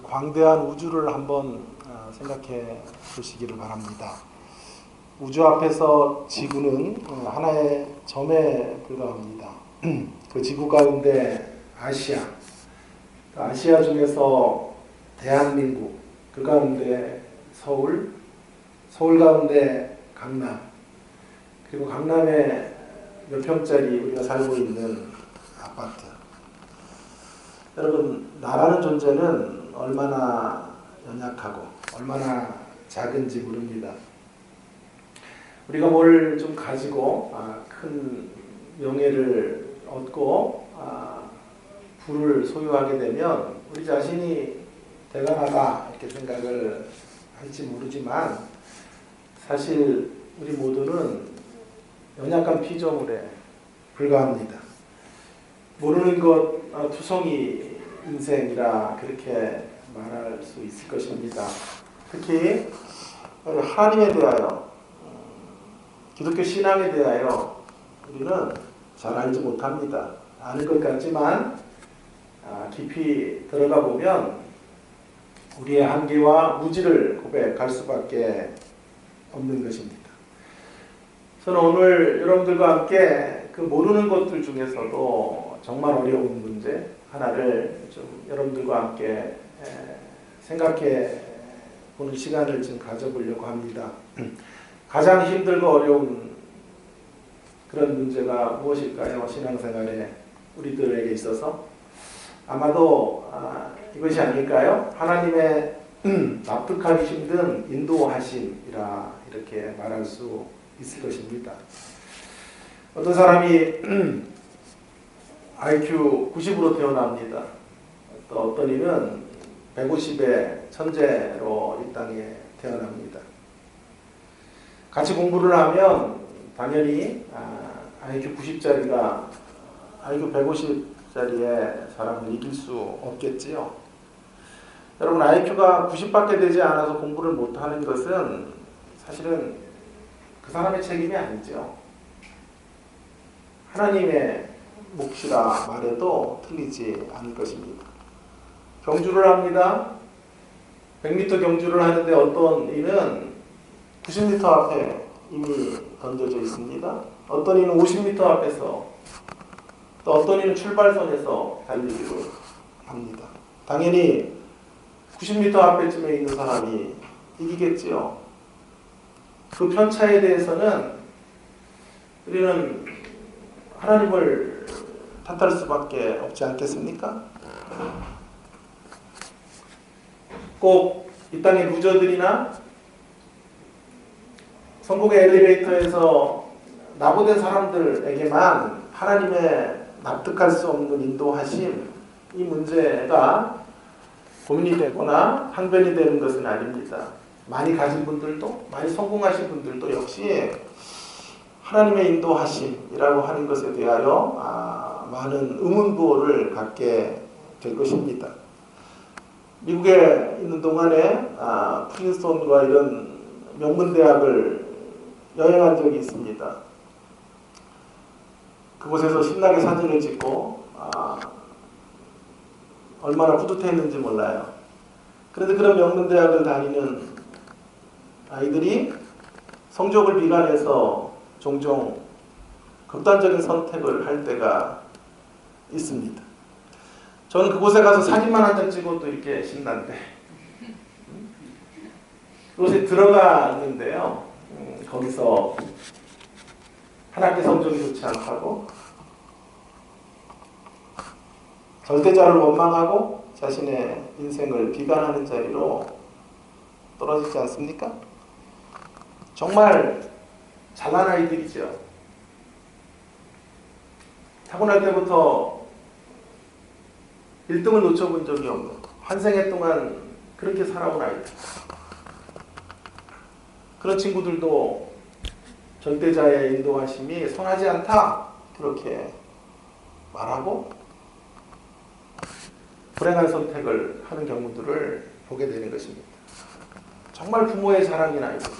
광대한 우주를 한번 생각해 보시기를 바랍니다. 우주 앞에서 지구는 하나의 점에 불과합니다. 그 지구 가운데 아시아 중에서 대한민국, 그 가운데 서울 가운데 강남, 그리고 강남에 몇 평짜리 우리가 살고 있는 아파트. 여러분, 나라는 존재는 얼마나 연약하고 얼마나 작은지 모릅니다. 우리가 뭘 좀 가지고 큰 명예를 얻고 부를 소유하게 되면 우리 자신이 대단하다 이렇게 생각을 할지 모르지만 사실 우리 모두는 연약한 피조물에 불과합니다. 모르는 것 투성이 인생이라 그렇게 말할 수 있을 것입니다. 특히 하나님에 대하여, 기독교 신앙에 대하여 우리는 잘 알지 못합니다. 아는 것 같지만 깊이 들어가 보면 우리의 한계와 무지를 고백할 수밖에 없는 것입니다. 저는 오늘 여러분들과 함께 그 모르는 것들 중에서도 정말 어려운 문제 하나를 좀 여러분들과 함께 생각해 보는 시간을 좀 가져보려고 합니다. 가장 힘들고 어려운 그런 문제가 무엇일까요? 신앙생활에 우리들에게 있어서 아마도 이것이 아닐까요? 하나님의 납득하기 힘든 인도하심이라 이렇게 말할 수 있을 것입니다. 어떤 사람이 IQ 90으로 태어납니다. 또 어떤 이는 150의 천재로 이 땅에 태어납니다. 같이 공부를 하면 당연히 IQ 90짜리가 IQ 150짜리의 사람을 이길 수 없겠지요. 여러분, IQ가 90밖에 되지 않아서 공부를 못하는 것은 사실은 그 사람의 책임이 아니죠. 하나님의 몫이라 말해도 틀리지 않을 것입니다. 경주를 합니다. 100m 경주를 하는데 어떤 이는 90m 앞에 이미 던져져 있습니다. 어떤 이는 50m 앞에서, 또 어떤 이는 출발선에서 달리기를 합니다. 당연히 90m 앞에쯤에 있는 사람이 이기겠지요. 그 편차에 대해서는 우리는 하나님을 탓할 수밖에 없지 않겠습니까? 꼭 이 땅의 루저들이나 성공의 엘리베이터에서 나보된 사람들에게만 하나님의 납득할 수 없는 인도하심, 이 문제가 고민이 되거나 항변이 되는 것은 아닙니다. 많이 가진 분들도, 많이 성공하신 분들도 역시 하나님의 인도하심이라고 하는 것에 대하여 많은 의문부호를 갖게 될 것입니다. 미국에 있는 동안에 프린스턴과 이런 명문대학을 여행한 적이 있습니다. 그곳에서 신나게 사진을 찍고 얼마나 뿌듯했는지 몰라요. 그런데 그런 명문대학을 다니는 아이들이 성적을 비관해서 종종 극단적인 선택을 할 때가 있습니다. 저는 그곳에 가서 사진만 한 장 찍어도 이렇게 신난데 그곳에 들어갔는데요. 거기서 한 학기 성적이 좋지 않다고 절대자를 원망하고 자신의 인생을 비관하는 자리로 떨어지지 않습니까? 정말 잘난 아이들이죠. 타고날 때부터 1등을 놓쳐본 적이 없는, 환생애 동안 그렇게 살아온 아이들. 그런 친구들도 절대자의 인도하심이 선하지 않다 그렇게 말하고 불행한 선택을 하는 경우들을 보게 되는 것입니다. 정말 부모의 자랑인 아이들,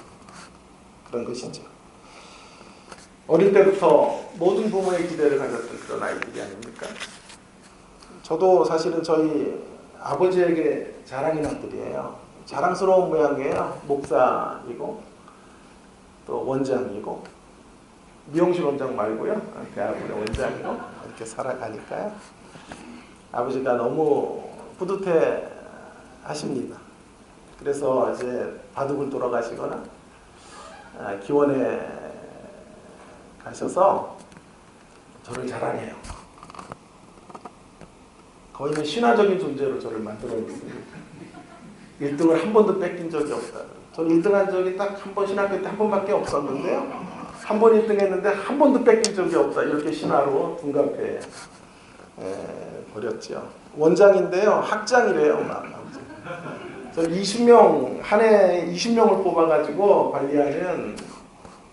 그런 것이죠. 어릴 때부터 모든 부모의 기대를 가졌던 그런 아이들이 아닙니까? 저도 사실은 저희 아버지에게 자랑인 아들이에요. 자랑스러운 모양이에요. 목사이고 또 원장이고 미용실 원장 말고요. 대학원의 원장이고 이렇게 살아가니까요. 아버지가 너무 뿌듯해 하십니다. 그래서 이제 바둑을 돌아가시거나 기원에 가셔서 저를 자랑해요. 거의 신화적인 존재로 저를 만들어 놓습니다. 1등을 한 번도 뺏긴 적이 없다. 저는 1등 한 적이 딱 한 번 신학교 때 한 번밖에 없었는데요. 한 번 1등 했는데 한 번도 뺏긴 적이 없다. 이렇게 신화로 둔갑해 버렸죠. 원장인데요. 학장이래요. 저는 20명, 한 해 20명을 뽑아가지고 관리하는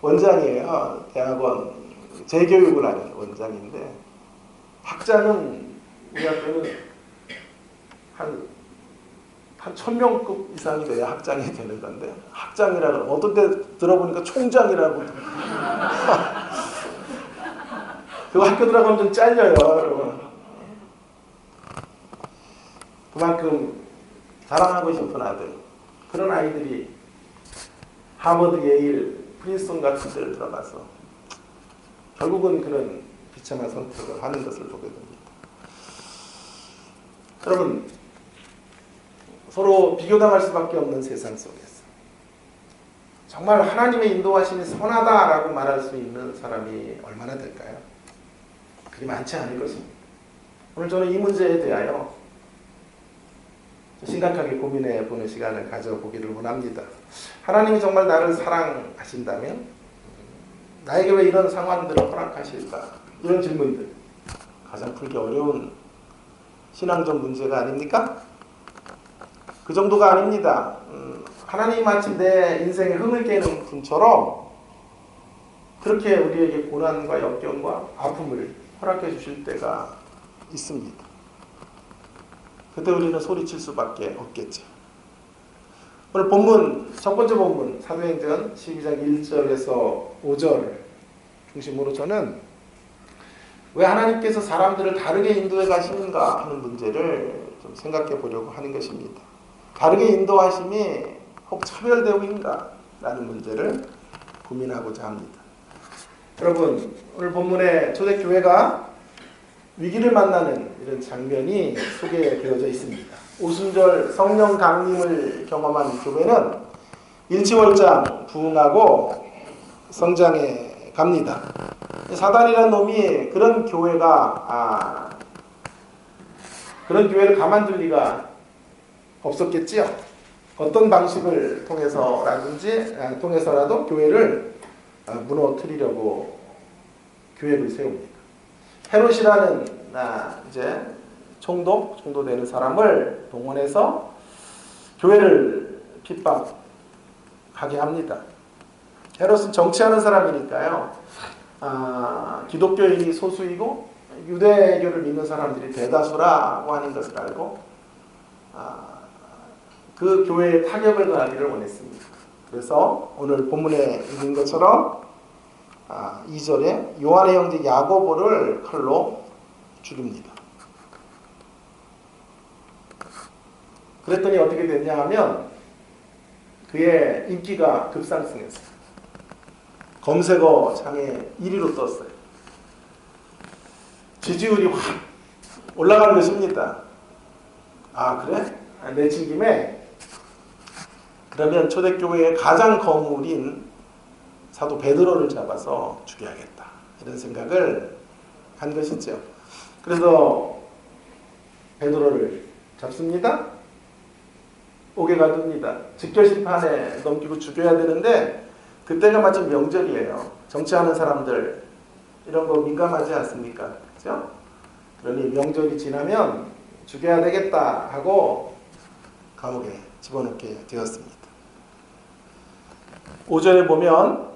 원장이에요. 대학원 재교육을 하는 원장인데 학장은 우리 학교는 한 1000명급 이상이 돼야 학장이 되는 건데 학장이라고 어떤 때 들어보니까 총장이라고 그거 학교 들어가면 좀 잘려요. 여러분. 그만큼 자랑하고 싶은 아들 그런 아이들이 하버드, 예일, 프린스턴 같은 데를 들어가서 결국은 그런 비참한 선택을 하는 것을 보게 됩니다. 여러분 서로 비교당할 수밖에 없는 세상 속에서 정말 하나님의 인도하심이 선하다라고 말할 수 있는 사람이 얼마나 될까요? 그리 많지 않을 것입니다. 오늘 저는 이 문제에 대하여 심각하게 고민해 보는 시간을 가져보기를 원합니다. 하나님이 정말 나를 사랑하신다면 나에게 왜 이런 상황들을 허락하실까? 이런 질문들 가장 풀기 어려운 신앙적 문제가 아닙니까? 그 정도가 아닙니다. 하나님이 마치 내 인생에 흥을 깨는 분처럼 그렇게 우리에게 고난과 역경과 아픔을 허락해 주실 때가 있습니다. 그때 우리는 소리칠 수밖에 없겠죠. 오늘 본문, 첫 번째 본문 사도행전 12장 1절에서 5절 중심으로 저는 왜 하나님께서 사람들을 다르게 인도해 가시는가 하는 문제를 좀 생각해 보려고 하는 것입니다. 다르게 인도하심이 혹 차별대우인가 라는 문제를 고민하고자 합니다. 여러분 오늘 본문에 초대교회가 위기를 만나는 이런 장면이 소개되어져 있습니다. 오순절 성령 강림을 경험한 교회는 일치월장 부흥하고 성장해 갑니다. 사단이라는 놈이 그런 교회가 그런 교회를 가만둘 리가 없었겠지요. 어떤 방식을 통해서라도 교회를 무너뜨리려고 계획을 세웁니다. 헤롯이라는 이제 총도 되는 사람을 동원해서 교회를 핍박하게 합니다. 헤롯은 정치하는 사람이니까요. 기독교인이 소수이고 유대교를 믿는 사람들이 대다수라고 하는 것을 알고 그 교회에 타격을 가하기를 원했습니다. 그래서 오늘 본문에 있는 것처럼 2절에 요한의 형제 야고보를 칼로 죽입니다. 그랬더니 어떻게 됐냐 하면 그의 인기가 급상승했어요. 검색어 창에 1위로 떴어요. 지지율이 확 올라간 것입니다. 그래? 내친 김에 그러면 초대교회의 가장 거물인 사도 베드로를 잡아서 죽여야겠다. 이런 생각을 한 것이죠. 그래서 베드로를 잡습니다. 옥에 가둡니다. 직결심판에 넘기고 죽여야 되는데 그때가 마침 명절이에요. 정치하는 사람들 이런 거 민감하지 않습니까? 그렇죠? 그러니 명절이 지나면 죽여야 되겠다 하고 감옥에 집어넣게 되었습니다. 5절에 보면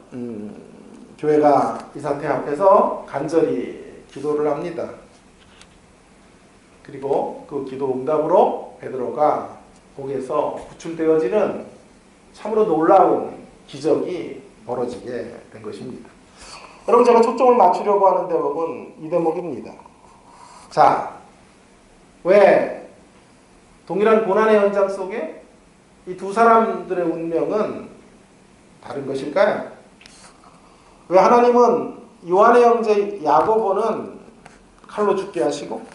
교회가 이 사태 앞에서 간절히 기도를 합니다. 그리고 그 기도 응답으로 베드로가 옥에서 구출되어지는 참으로 놀라운 기적이 벌어지게 된 것입니다. 여러분 제가 초점을 맞추려고 하는 대목은 이 대목입니다. 자, 왜 동일한 고난의 현장 속에 이 두 사람들의 운명은 다른 것일까요? 왜 하나님은 요한의 형제 야고보는 칼로 죽게 하시고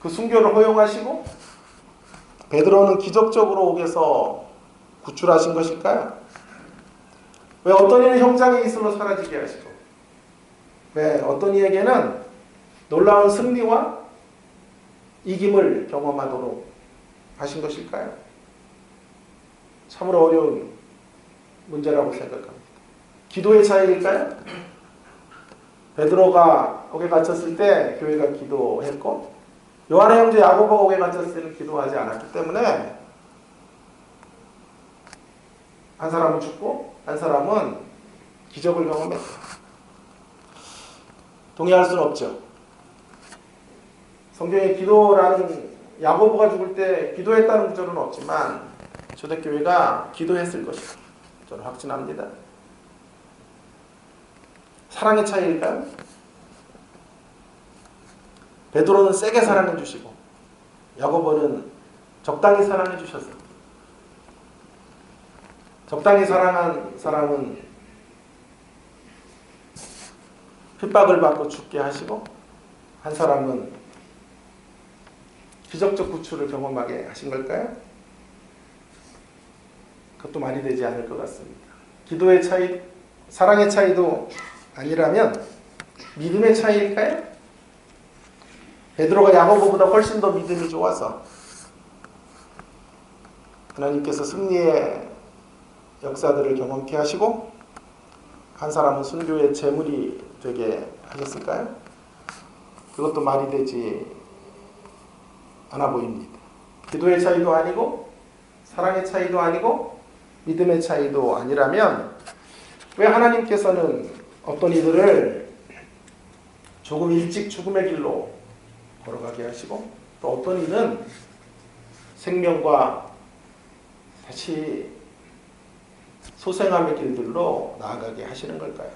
그 순교를 허용하시고 베드로는 기적적으로 옥에서 구출하신 것일까요? 왜 어떤 이는 형장의 이슬로 사라지게 하시고 왜 어떤 이에게는 놀라운 승리와 이김을 경험하도록 하신 것일까요? 참으로 어려운 문제라고 생각합니다. 기도의 차이일까요? 베드로가 옥에 갇혔을 때 교회가 기도했고 요한의 형제 야고보가 옥에 갇혔을 때는 기도하지 않았기 때문에 한 사람은 죽고 한 사람은 기적을 경험했다. 동의할 수는 없죠. 성경에 기도라는 야고보가 죽을 때 기도했다는 구절은 없지만 초대교회가 기도했을 것이다. 저는 확신합니다. 사랑의 차이일까요? 베드로는 세게 사랑해 주시고 야고보는 적당히 사랑해 주셨어요. 적당히 사랑한 사람은 핍박을 받고 죽게 하시고 한 사람은 기적적 구출을 경험하게 하신 걸까요? 그것도 말이 되지 않을 것 같습니다. 기도의 차이, 사랑의 차이도 아니라면 믿음의 차이일까요? 베드로가 야고보보다 훨씬 더 믿음이 좋아서 하나님께서 승리의 역사들을 경험케 하시고 한 사람은 순교의 제물이 되게 하셨을까요? 그것도 말이 되지 않아 보입니다. 기도의 차이도 아니고 사랑의 차이도 아니고 믿음의 차이도 아니라면 왜 하나님께서는 어떤 이들을 조금 일찍 죽음의 길로 걸어가게 하시고 또 어떤 이는 생명과 다시 소생함의 길들로 나아가게 하시는 걸까요?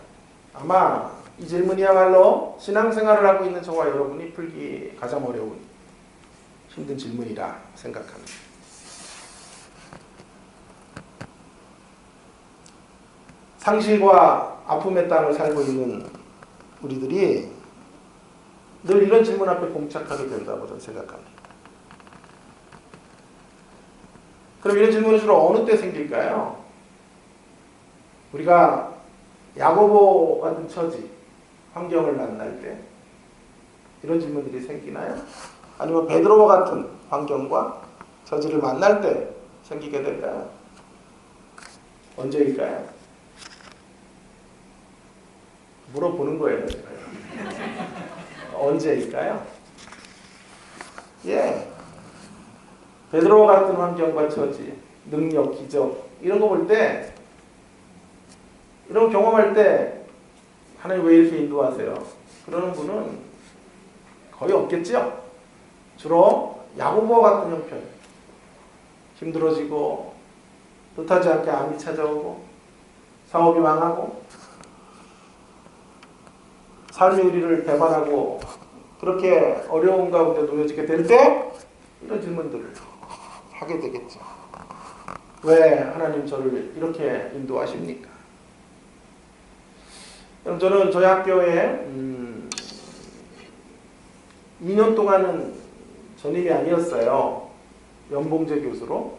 아마 이 질문이야말로 신앙생활을 하고 있는 저와 여러분이 풀기 가장 어려운 힘든 질문이라 생각합니다. 상실과 아픔의 땅을 살고 있는 우리들이 늘 이런 질문 앞에 봉착하게 된다고 저는 생각합니다. 그럼 이런 질문은 주로 어느 때 생길까요? 우리가 야고보 같은 처지, 환경을 만날 때 이런 질문들이 생기나요? 아니면 베드로와 같은 환경과 처지를 만날 때 생기게 될까요? 언제일까요? 물어보는 거예요. 언제일까요? 예, 베드로와 같은 환경과 처지, 능력, 기적 이런 거 볼 때, 이런 거 경험할 때 하나님 왜 이렇게 인도하세요? 그러는 분은 거의 없겠죠? 주로 야고보와 같은 형편, 힘들어지고 뜻하지 않게 암이 찾아오고 사업이 망하고 삶이 우리를 배반하고 그렇게 어려운 가운데 놓여지게 될 때 이런 질문들을 하게 되겠죠. 왜 하나님 저를 이렇게 인도하십니까? 그럼 저는 저희 학교에 2년 동안은 전임이 아니었어요. 연봉제 교수로.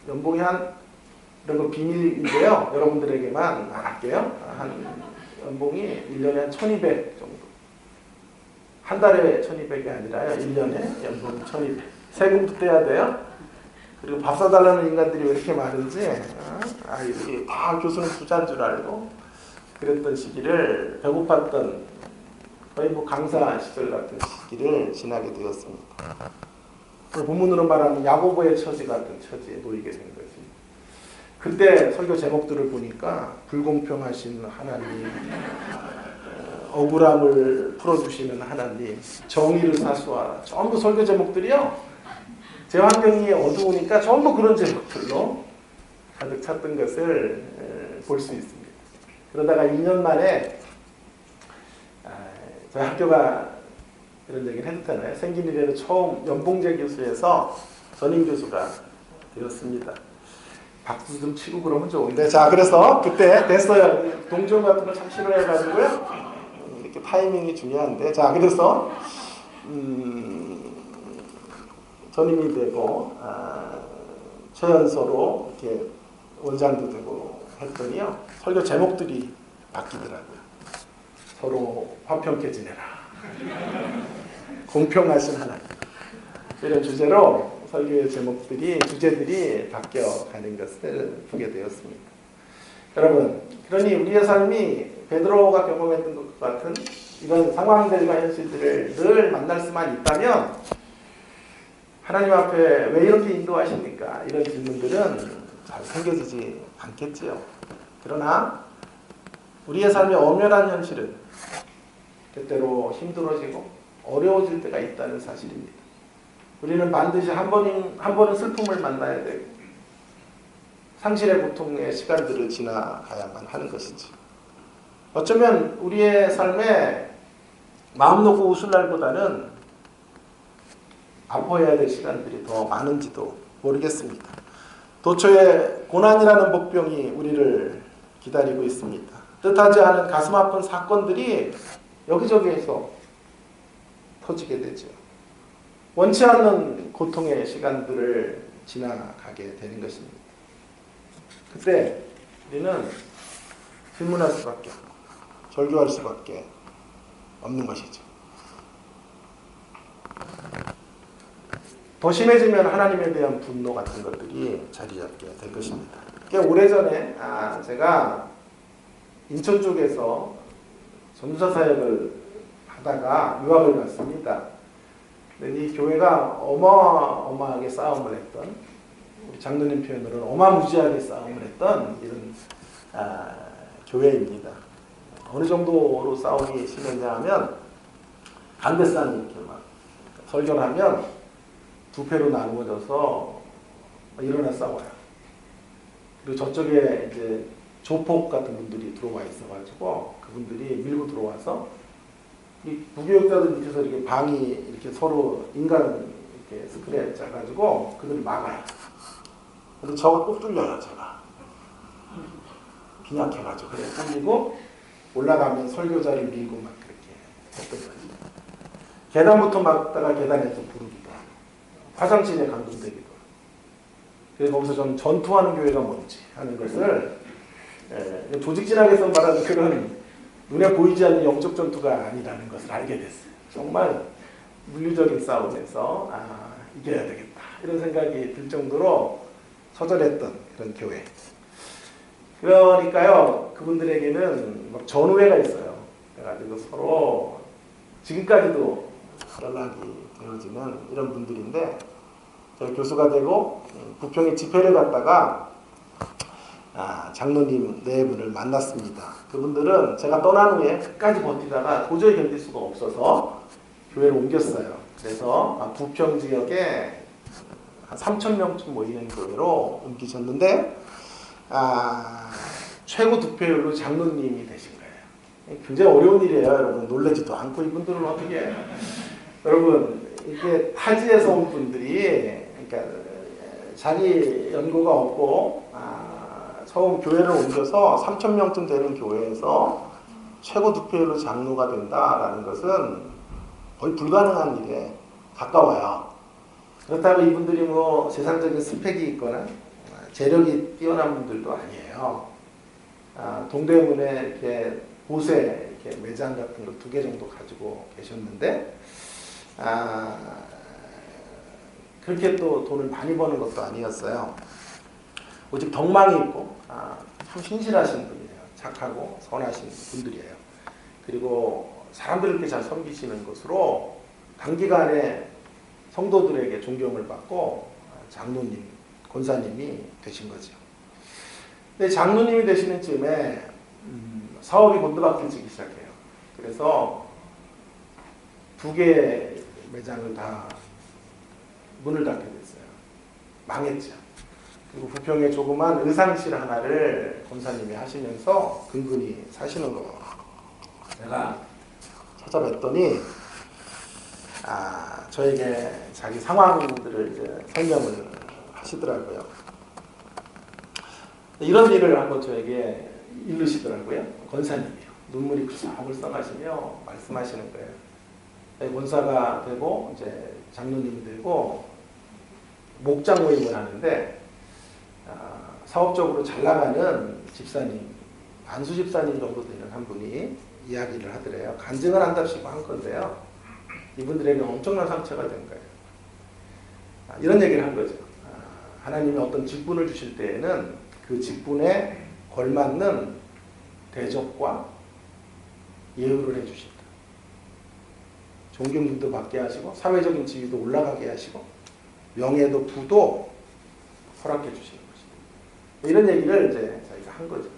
연봉이 한 이런 거 비밀인데요. 여러분들에게만 말할게요. 한 연봉이 1년에 한 1200 정도. 한 달에 1200이 아니라요. 1년에 연봉 1200. 세금도 떼야 돼요. 그리고 밥 사달라는 인간들이 왜 이렇게 많은지 아이들이 다 교수는 부자인 줄 알고 그랬던 시기를 배고팠던 거의 뭐 강사 시절 같은 시기를 지나게 되었습니다. 본문으로 말하면 야고보의 처지 같은 처지에 놓이게 된 거지. 그때 설교 제목들을 보니까 불공평하신 하나님, 억울함을 풀어주시는 하나님, 정의를 사수하라. 전부 설교 제목들이요. 제 환경이 어두우니까 전부 그런 제목들로 가득 찼던 것을 볼 수 있습니다. 그러다가 2년 만에 저희 학교가 이런 얘기를 해도 되나요? 생긴 이래로 처음 연봉제 교수에서 전임 교수가 되었습니다. 박수 좀 치고 그러면 좋은데. 자, 그래서 그때 됐어요. 동종 같은 거 참 싫어해가지고요. 이렇게 타이밍이 중요한데. 자, 그래서 전임이 되고 최연소로 이렇게 원장도 되고 했더니요. 설교 제목들이 바뀌더라고요. 서로 화평케 지내라. 공평하신 하나님. 이런 주제로 설교의 주제들이 바뀌어가는 것을 보게 되었습니다. 여러분, 그러니 우리의 삶이 베드로가 경험했던 것 같은 이런 상황들과 현실들을 늘 만날 수만 있다면 하나님 앞에 왜 이렇게 인도하십니까? 이런 질문들은 잘 생겨지지 않겠지요. 그러나 우리의 삶의 엄연한 현실은 때때로 힘들어지고 어려워질 때가 있다는 사실입니다. 우리는 반드시 한 번은 슬픔을 만나야 되고 상실의 고통의 시간들을 지나가야만 하는 것이지. 어쩌면 우리의 삶에 마음 놓고 웃을 날보다는 아파해야 될 시간들이 더 많은지도 모르겠습니다. 도처에 고난이라는 복병이 우리를 기다리고 있습니다. 뜻하지 않은 가슴 아픈 사건들이 여기저기에서 터지게 되죠. 원치 않는 고통의 시간들을 지나가게 되는 것입니다. 그때 우리는 질문할 수밖에 없고 절규할 수밖에 없는 것이죠. 더 심해지면 하나님에 대한 분노 같은 것들이 자리 잡게 될 것입니다. 꽤 오래전에 제가 인천 쪽에서 전도사 사역을 하다가 유학을 갔습니다. 근데 이 교회가 어마어마하게 싸움을 했던, 우리 장로님 표현으로는 어마무지하게 싸움을 했던 이런 교회입니다. 어느 정도로 싸움이 심했냐 하면 강대상이 이렇게 막 설교를 하면 두 패로 나누어져서 일어나 싸워요. 그리고 저쪽에 이제 조폭 같은 분들이 들어와 있어가지고 그분들이 밀고 들어와서 이 무교육자들 밑에서 이렇게 방이 이렇게 서로 인간 이렇게 스크랩 짜가지고 그들을 막아요. 근데 저가 꼭 뚫려요, 제가. 빈약해가지고. 그래, 뚫리고 올라가면 설교자를 밀고 막 그렇게 했던 거죠. 계단부터 막다가 계단에서 부르기도 하고, 화장실에 감동되기도 하고. 그래서 거기서 저는 전투하는 교회가 뭔지 하는 것을 조직진학에서 말하는 그런 눈에 보이지 않는 영적 전투가 아니라는 것을 알게 됐어요. 정말 물리적인 싸움에서 이겨야 되겠다 이런 생각이 들 정도로 처절했던 그런 교회. 그러니까요, 그분들에게는 막 전우회가 있어요. 그래가지고 서로 지금까지도 연락이 되어지는 이런 분들인데, 제가 교수가 되고 부평에 집회를 갔다가 장로님 네 분을 만났습니다. 그분들은 제가 떠난 후에 끝까지 버티다가 도저히 견딜 수가 없어서 교회를 옮겼어요. 그래서 부평 지역에 한 3,000명쯤 모이는 교회로 옮기셨는데 최고 득표율로 장로님이 되신 거예요. 굉장히 어려운 일이에요. 여러분 놀라지도 않고 이분들은 어떻게 해요? 여러분 이게 타지에서 온 분들이 그러니까 자기 연고가 없고 처음 교회를 옮겨서 3,000명쯤 되는 교회에서 최고 득표율로 장로가 된다라는 것은 거의 불가능한 일에 가까워요. 그렇다고 이분들이 뭐 세상적인 스펙이 있거나 재력이 뛰어난 분들도 아니에요. 동대문에 이렇게 보세 이렇게 매장 같은 거 2개 정도 가지고 계셨는데 그렇게 또 돈을 많이 버는 것도 아니었어요. 오직 덕망이 있고 참 신실하신 분이에요. 착하고 선하신 분들이에요. 그리고 사람들을 이렇게 잘 섬기시는 것으로 단기간에 성도들에게 존경을 받고 장로님, 권사님이 되신 거죠. 근데 장로님이 되시는 쯤에 사업이 곤두박질치기 시작해요. 그래서 2개 매장을 다 문을 닫게 됐어요. 망했죠. 그리고 부평에 조그만 의상실 하나를 권사님이 하시면서 근근히 사시는 거예요. 제가 찾아뵀더니 저에게 자기 상황들을 이제 설명을 하시더라고요. 이런 일을 한번 저에게 이르시더라고요. 권사님이요. 눈물이 글썽글썽하시며 말씀하시는 거예요. 권사가 되고 이제 장로님이 되고 목장 모임을 하는데 사업적으로 잘 나가는 집사님, 안수 집사님 정도 되는 한 분이 이야기를 하더래요. 간증을 한답시고 한 건데요. 이분들에게 엄청난 상처가 된 거예요. 이런 얘기를 한 거죠. 하나님이 어떤 직분을 주실 때에는 그 직분에 걸맞는 대접과 예우를 해주신다. 존경도 받게 하시고 사회적인 지위도 올라가게 하시고 명예도 부도 허락해 주시는 것이다. 이런 얘기를 이제 저희가 한 거죠.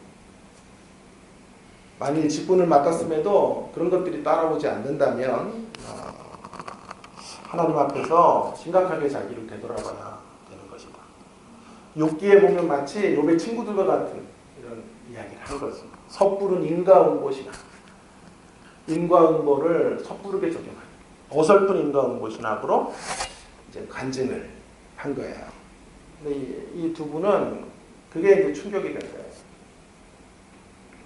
만일 직분을 맡았음에도 그런 것들이 따라오지 않는다면 하나님 앞에서 심각하게 자기를 되돌아봐야 되는 것이다. 욥기에 보면 마치 욥의 친구들과 같은 이런 이야기를 한 거죠. 섣부른 인과응보시나 인과응보를 섣부르게 적용하는 어설픈 인과응보신학으로 이제 간증을 한 거예요. 근데 이 두 분은 그게 이제 충격이 된 거예요.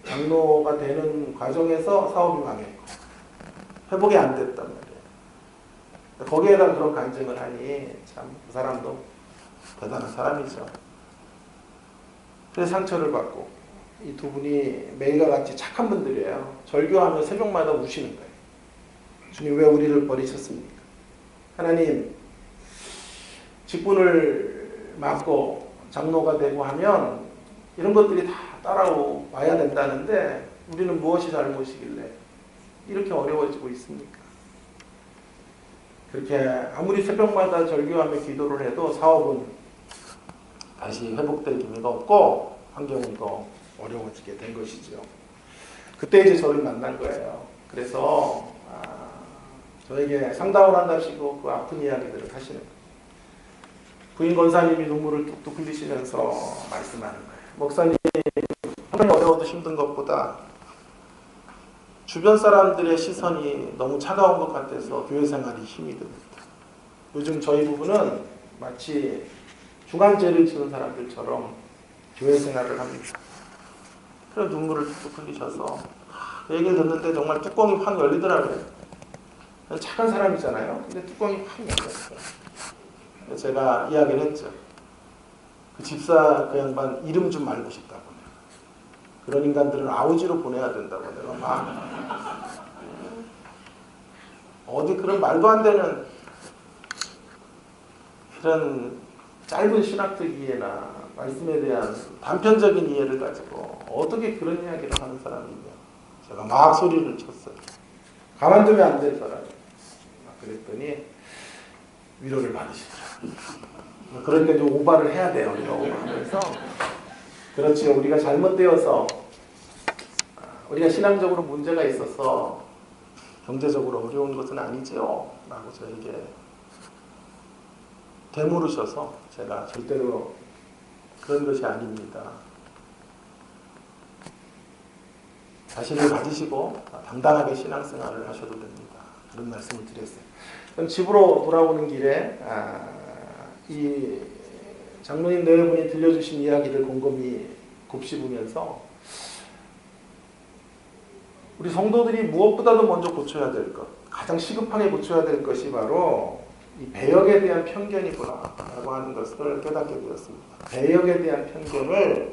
장로가 되는 과정에서 사업이 망했고 회복이 안 됐단 말이에요. 거기에다 그런 간증을 하니 참 그 사람도 대단한 사람이죠. 그래서 상처를 받고 이 두 분이 매일과 같이 착한 분들이에요. 절교하며 새벽마다 우시는 거예요. 주님 왜 우리를 버리셨습니까? 하나님 직분을 맡고 장로가 되고 하면 이런 것들이 다 따라와야 된다는데 우리는 무엇이 잘못이길래 이렇게 어려워지고 있습니까? 그렇게 아무리 새벽마다 절규하며 기도를 해도 사업은 다시 회복될 기미가 없고 환경은 더 어려워지게 된 것이죠. 그때 이제 저를 만난 거예요. 그래서 저에게 상담을 한답시고 그 아픈 이야기들을 하시는 거예요. 부인 권사님이 눈물을 뚝뚝 흘리시면서 말씀하는 거예요. 목사님, 환경이 어려워도 힘든 것보다 주변 사람들의 시선이 너무 차가운 것 같아서 교회 생활이 힘이 듭니다. 요즘 저희 부부는 마치 중환죄를 지는 사람들처럼 교회 생활을 합니다. 그래서 눈물을 뚝뚝 흘리셔서 그 얘기를 듣는데 정말 뚜껑이 확 열리더라고요. 착한 사람이잖아요. 근데 뚜껑이 확 열렸어요. 제가 이야기를 했죠. 그 집사 그 양반 이름 좀 알고 싶다고. 그런 인간들은 아우지로 보내야 된다고 내가 막 어디 그런 말도 안 되는 이런 짧은 신학적 이해나 말씀에 대한 단편적인 이해를 가지고 어떻게 그런 이야기를 하는 사람이냐. 제가 막 소리를 쳤어요. 가만두면 안 될 사람이에요. 그랬더니 위로를 받으시더라고요. 그럴 때 좀 오바를 해야 돼요. 그래서 그렇지요. 우리가 잘못되어서 우리가 신앙적으로 문제가 있어서 경제적으로 어려운 것은 아니지요. 라고 저에게 되물으셔서 제가 절대로 그런 것이 아닙니다. 자신을 가지시고 당당하게 신앙생활을 하셔도 됩니다. 그런 말씀을 드렸어요. 그럼 집으로 돌아오는 길에 이 장로님 네 분이 들려주신 이야기를 곰곰이 곱씹으면서 우리 성도들이 무엇보다도 먼저 고쳐야 될 것, 가장 시급하게 고쳐야 될 것이 바로 이 배역에 대한 편견이구나 라고 하는 것을 깨닫게 되었습니다. 배역에 대한 편견을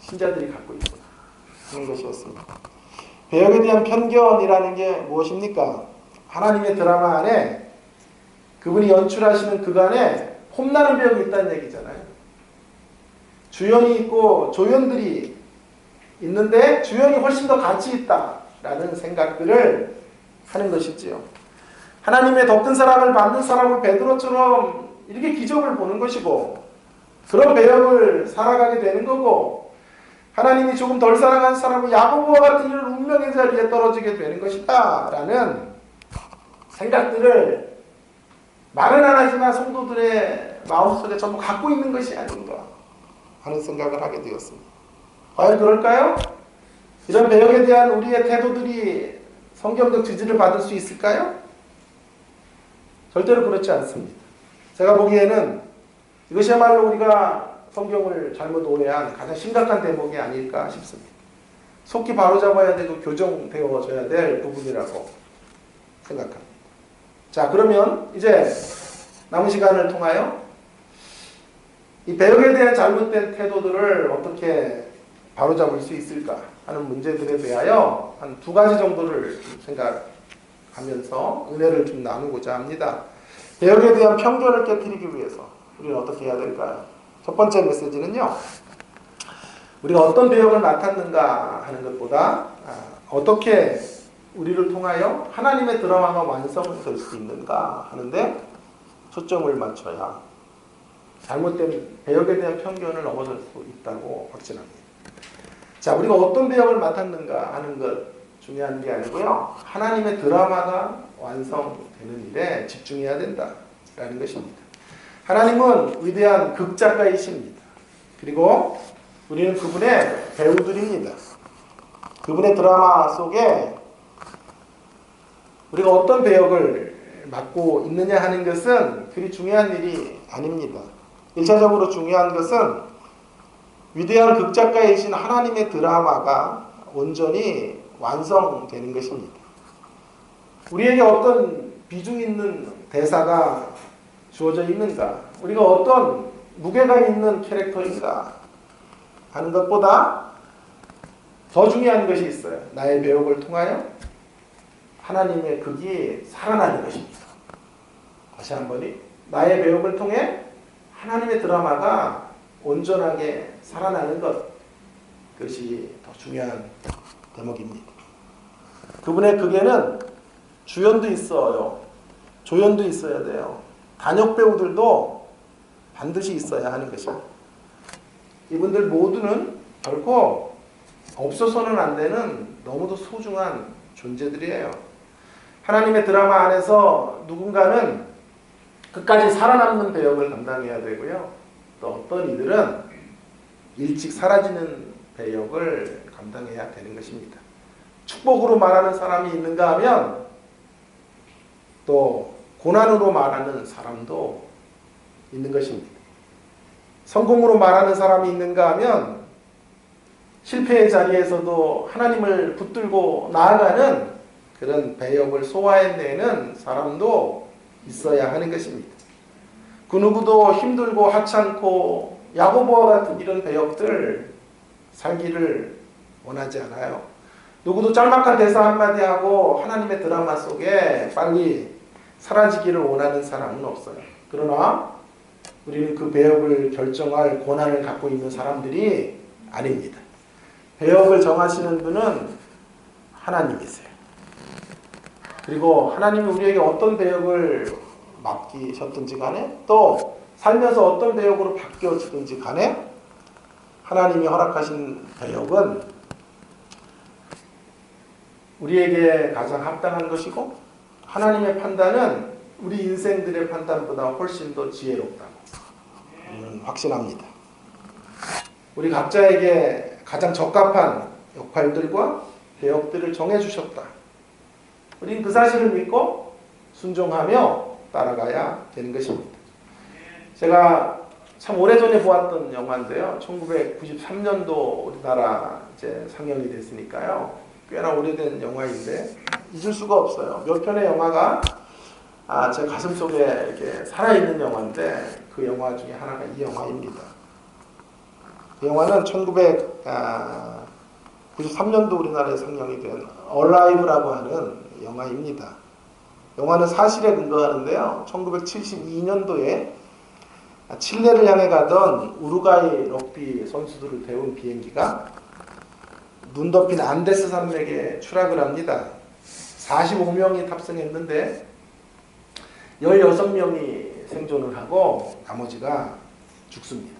신자들이 갖고 있구나 하는 것이었습니다. 배역에 대한 편견이라는 게 무엇입니까? 하나님의 드라마 안에 그분이 연출하시는 그간에 폼나는 배역이 있다는 얘기잖아요. 주연이 있고 조연들이 있는데 주연이 훨씬 더 가치 있다라는 생각들을 하는 것이지요. 하나님의 더 큰 사랑을 받는 사람을 베드로처럼 이렇게 기적을 보는 것이고 그런 배역을 살아가게 되는 거고 하나님이 조금 덜 사랑한 사람은 야고보와 같은 이런 운명의 자리에 떨어지게 되는 것이다 라는 생각들을 말은 안 하지만 성도들의 마음속에 전부 갖고 있는 것이 아닌가 하는 생각을 하게 되었습니다. 과연 그럴까요? 이런 배역에 대한 우리의 태도들이 성경적 지지를 받을 수 있을까요? 절대로 그렇지 않습니다. 제가 보기에는 이것이야말로 우리가 성경을 잘못 오해한 가장 심각한 대목이 아닐까 싶습니다. 속히 바로잡아야 되고 교정되어져야 될 부분이라고 생각합니다. 자, 그러면 이제 남은 시간을 통하여 이 배역에 대한 잘못된 태도들을 어떻게 바로잡을 수 있을까 하는 문제들에 대하여 한 두 가지 정도를 생각하면서 은혜를 좀 나누고자 합니다. 배역에 대한 편견을 깨뜨리기 위해서 우리는 어떻게 해야 될까요? 첫 번째 메시지는요, 우리가 어떤 배역을 맡았는가 하는 것보다 어떻게 우리를 통하여 하나님의 드라마가 완성될 수 있는가 하는데 초점을 맞춰야 잘못된 배역에 대한 편견을 넘어설 수 있다고 확신합니다. 자, 우리가 어떤 배역을 맡았는가 하는 것 중요한 게 아니고요, 하나님의 드라마가 완성되는 일에 집중해야 된다라는 것입니다. 하나님은 위대한 극작가이십니다. 그리고 우리는 그분의 배우들입니다. 그분의 드라마 속에 우리가 어떤 배역을 맡고 있느냐 하는 것은 그리 중요한 일이 아닙니다. 1차적으로 중요한 것은 위대한 극작가이신 하나님의 드라마가 온전히 완성되는 것입니다. 우리에게 어떤 비중 있는 대사가 주어져 있는가, 우리가 어떤 무게감 있는 캐릭터인가 하는 것보다 더 중요한 것이 있어요. 나의 배역을 통하여 하나님의 극이 살아나는 것입니다. 다시 한 번이, 나의 배역을 통해 하나님의 드라마가 온전하게 살아나는 것, 그것이 더 중요한 대목입니다. 그분의 극에는 주연도 있어요. 조연도 있어야 돼요. 단역 배우들도 반드시 있어야 하는 것입니다. 이분들 모두는 결코 없어서는 안 되는 너무도 소중한 존재들이에요. 하나님의 드라마 안에서 누군가는 끝까지 살아남는 배역을 감당해야 되고요. 또 어떤 이들은 일찍 사라지는 배역을 감당해야 되는 것입니다. 축복으로 말하는 사람이 있는가 하면 또 고난으로 말하는 사람도 있는 것입니다. 성공으로 말하는 사람이 있는가 하면 실패의 자리에서도 하나님을 붙들고 나아가는 그런 배역을 소화해내는 사람도 있어야 하는 것입니다. 그 누구도 힘들고 하찮고 야고보와 같은 이런 배역들 살기를 원하지 않아요. 누구도 짤막한 대사 한마디 하고 하나님의 드라마 속에 빨리 사라지기를 원하는 사람은 없어요. 그러나 우리는 그 배역을 결정할 권한을 갖고 있는 사람들이 아닙니다. 배역을 정하시는 분은 하나님이세요. 그리고 하나님이 우리에게 어떤 배역을 맡기셨든지 간에, 또 살면서 어떤 배역으로 바뀌어지든지 간에 하나님이 허락하신 배역은 우리에게 가장 합당한 것이고, 하나님의 판단은 우리 인생들의 판단보다 훨씬 더 지혜롭다고 저는 확신합니다. 우리 각자에게 가장 적합한 역할들과 배역들을 정해주셨다. 우리는 그 사실을 믿고 순종하며 따라가야 되는 것입니다. 제가 참 오래전에 보았던 영화인데요. 1993년도 우리나라 이제 상영이 됐으니까요. 꽤나 오래된 영화인데 잊을 수가 없어요. 몇 편의 영화가 제 가슴속에 이렇게 살아있는 영화인데 그 영화 중에 하나가 이 영화입니다. 그 영화는 1993년도 우리나라에 상영이 된 얼라이브라고 하는 영화입니다. 영화는 사실에 근거하는데요. 1972년도에 칠레를 향해 가던 우루과이 럭비 선수들을 태운 비행기가 눈 덮인 안데스 산맥에 추락을 합니다. 45명이 탑승했는데 16명이 생존을 하고 나머지가 죽습니다.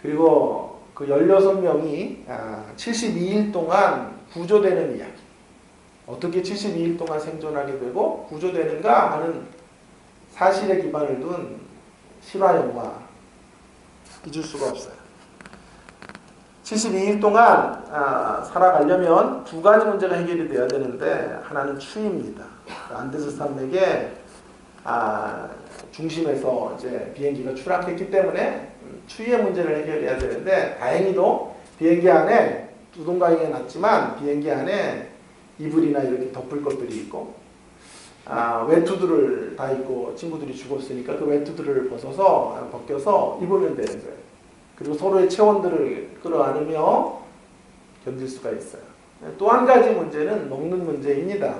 그리고 그 16명이 72일 동안 구조되는 이야기. 어떻게 72일 동안 생존하게 되고 구조되는가 하는 사실에 기반을 둔 실화 영화, 잊을 수가 없어요. 72일 동안 살아가려면 두 가지 문제가 해결이 돼야 되는데, 하나는 추위입니다. 안데스 산맥에 중심에서 이제 비행기가 추락했기 때문에 추위의 문제를 해결해야 되는데 다행히도 비행기 안에 두동강에 났지만 비행기 안에 이불이나 이렇게 덮을 것들이 있고 외투들을 다 입고 친구들이 죽었으니까 그 외투들을 벗겨서 입으면 되는 거예요. 그리고 서로의 체온들을 끌어안으며 견딜 수가 있어요. 또 한 가지 문제는 먹는 문제입니다.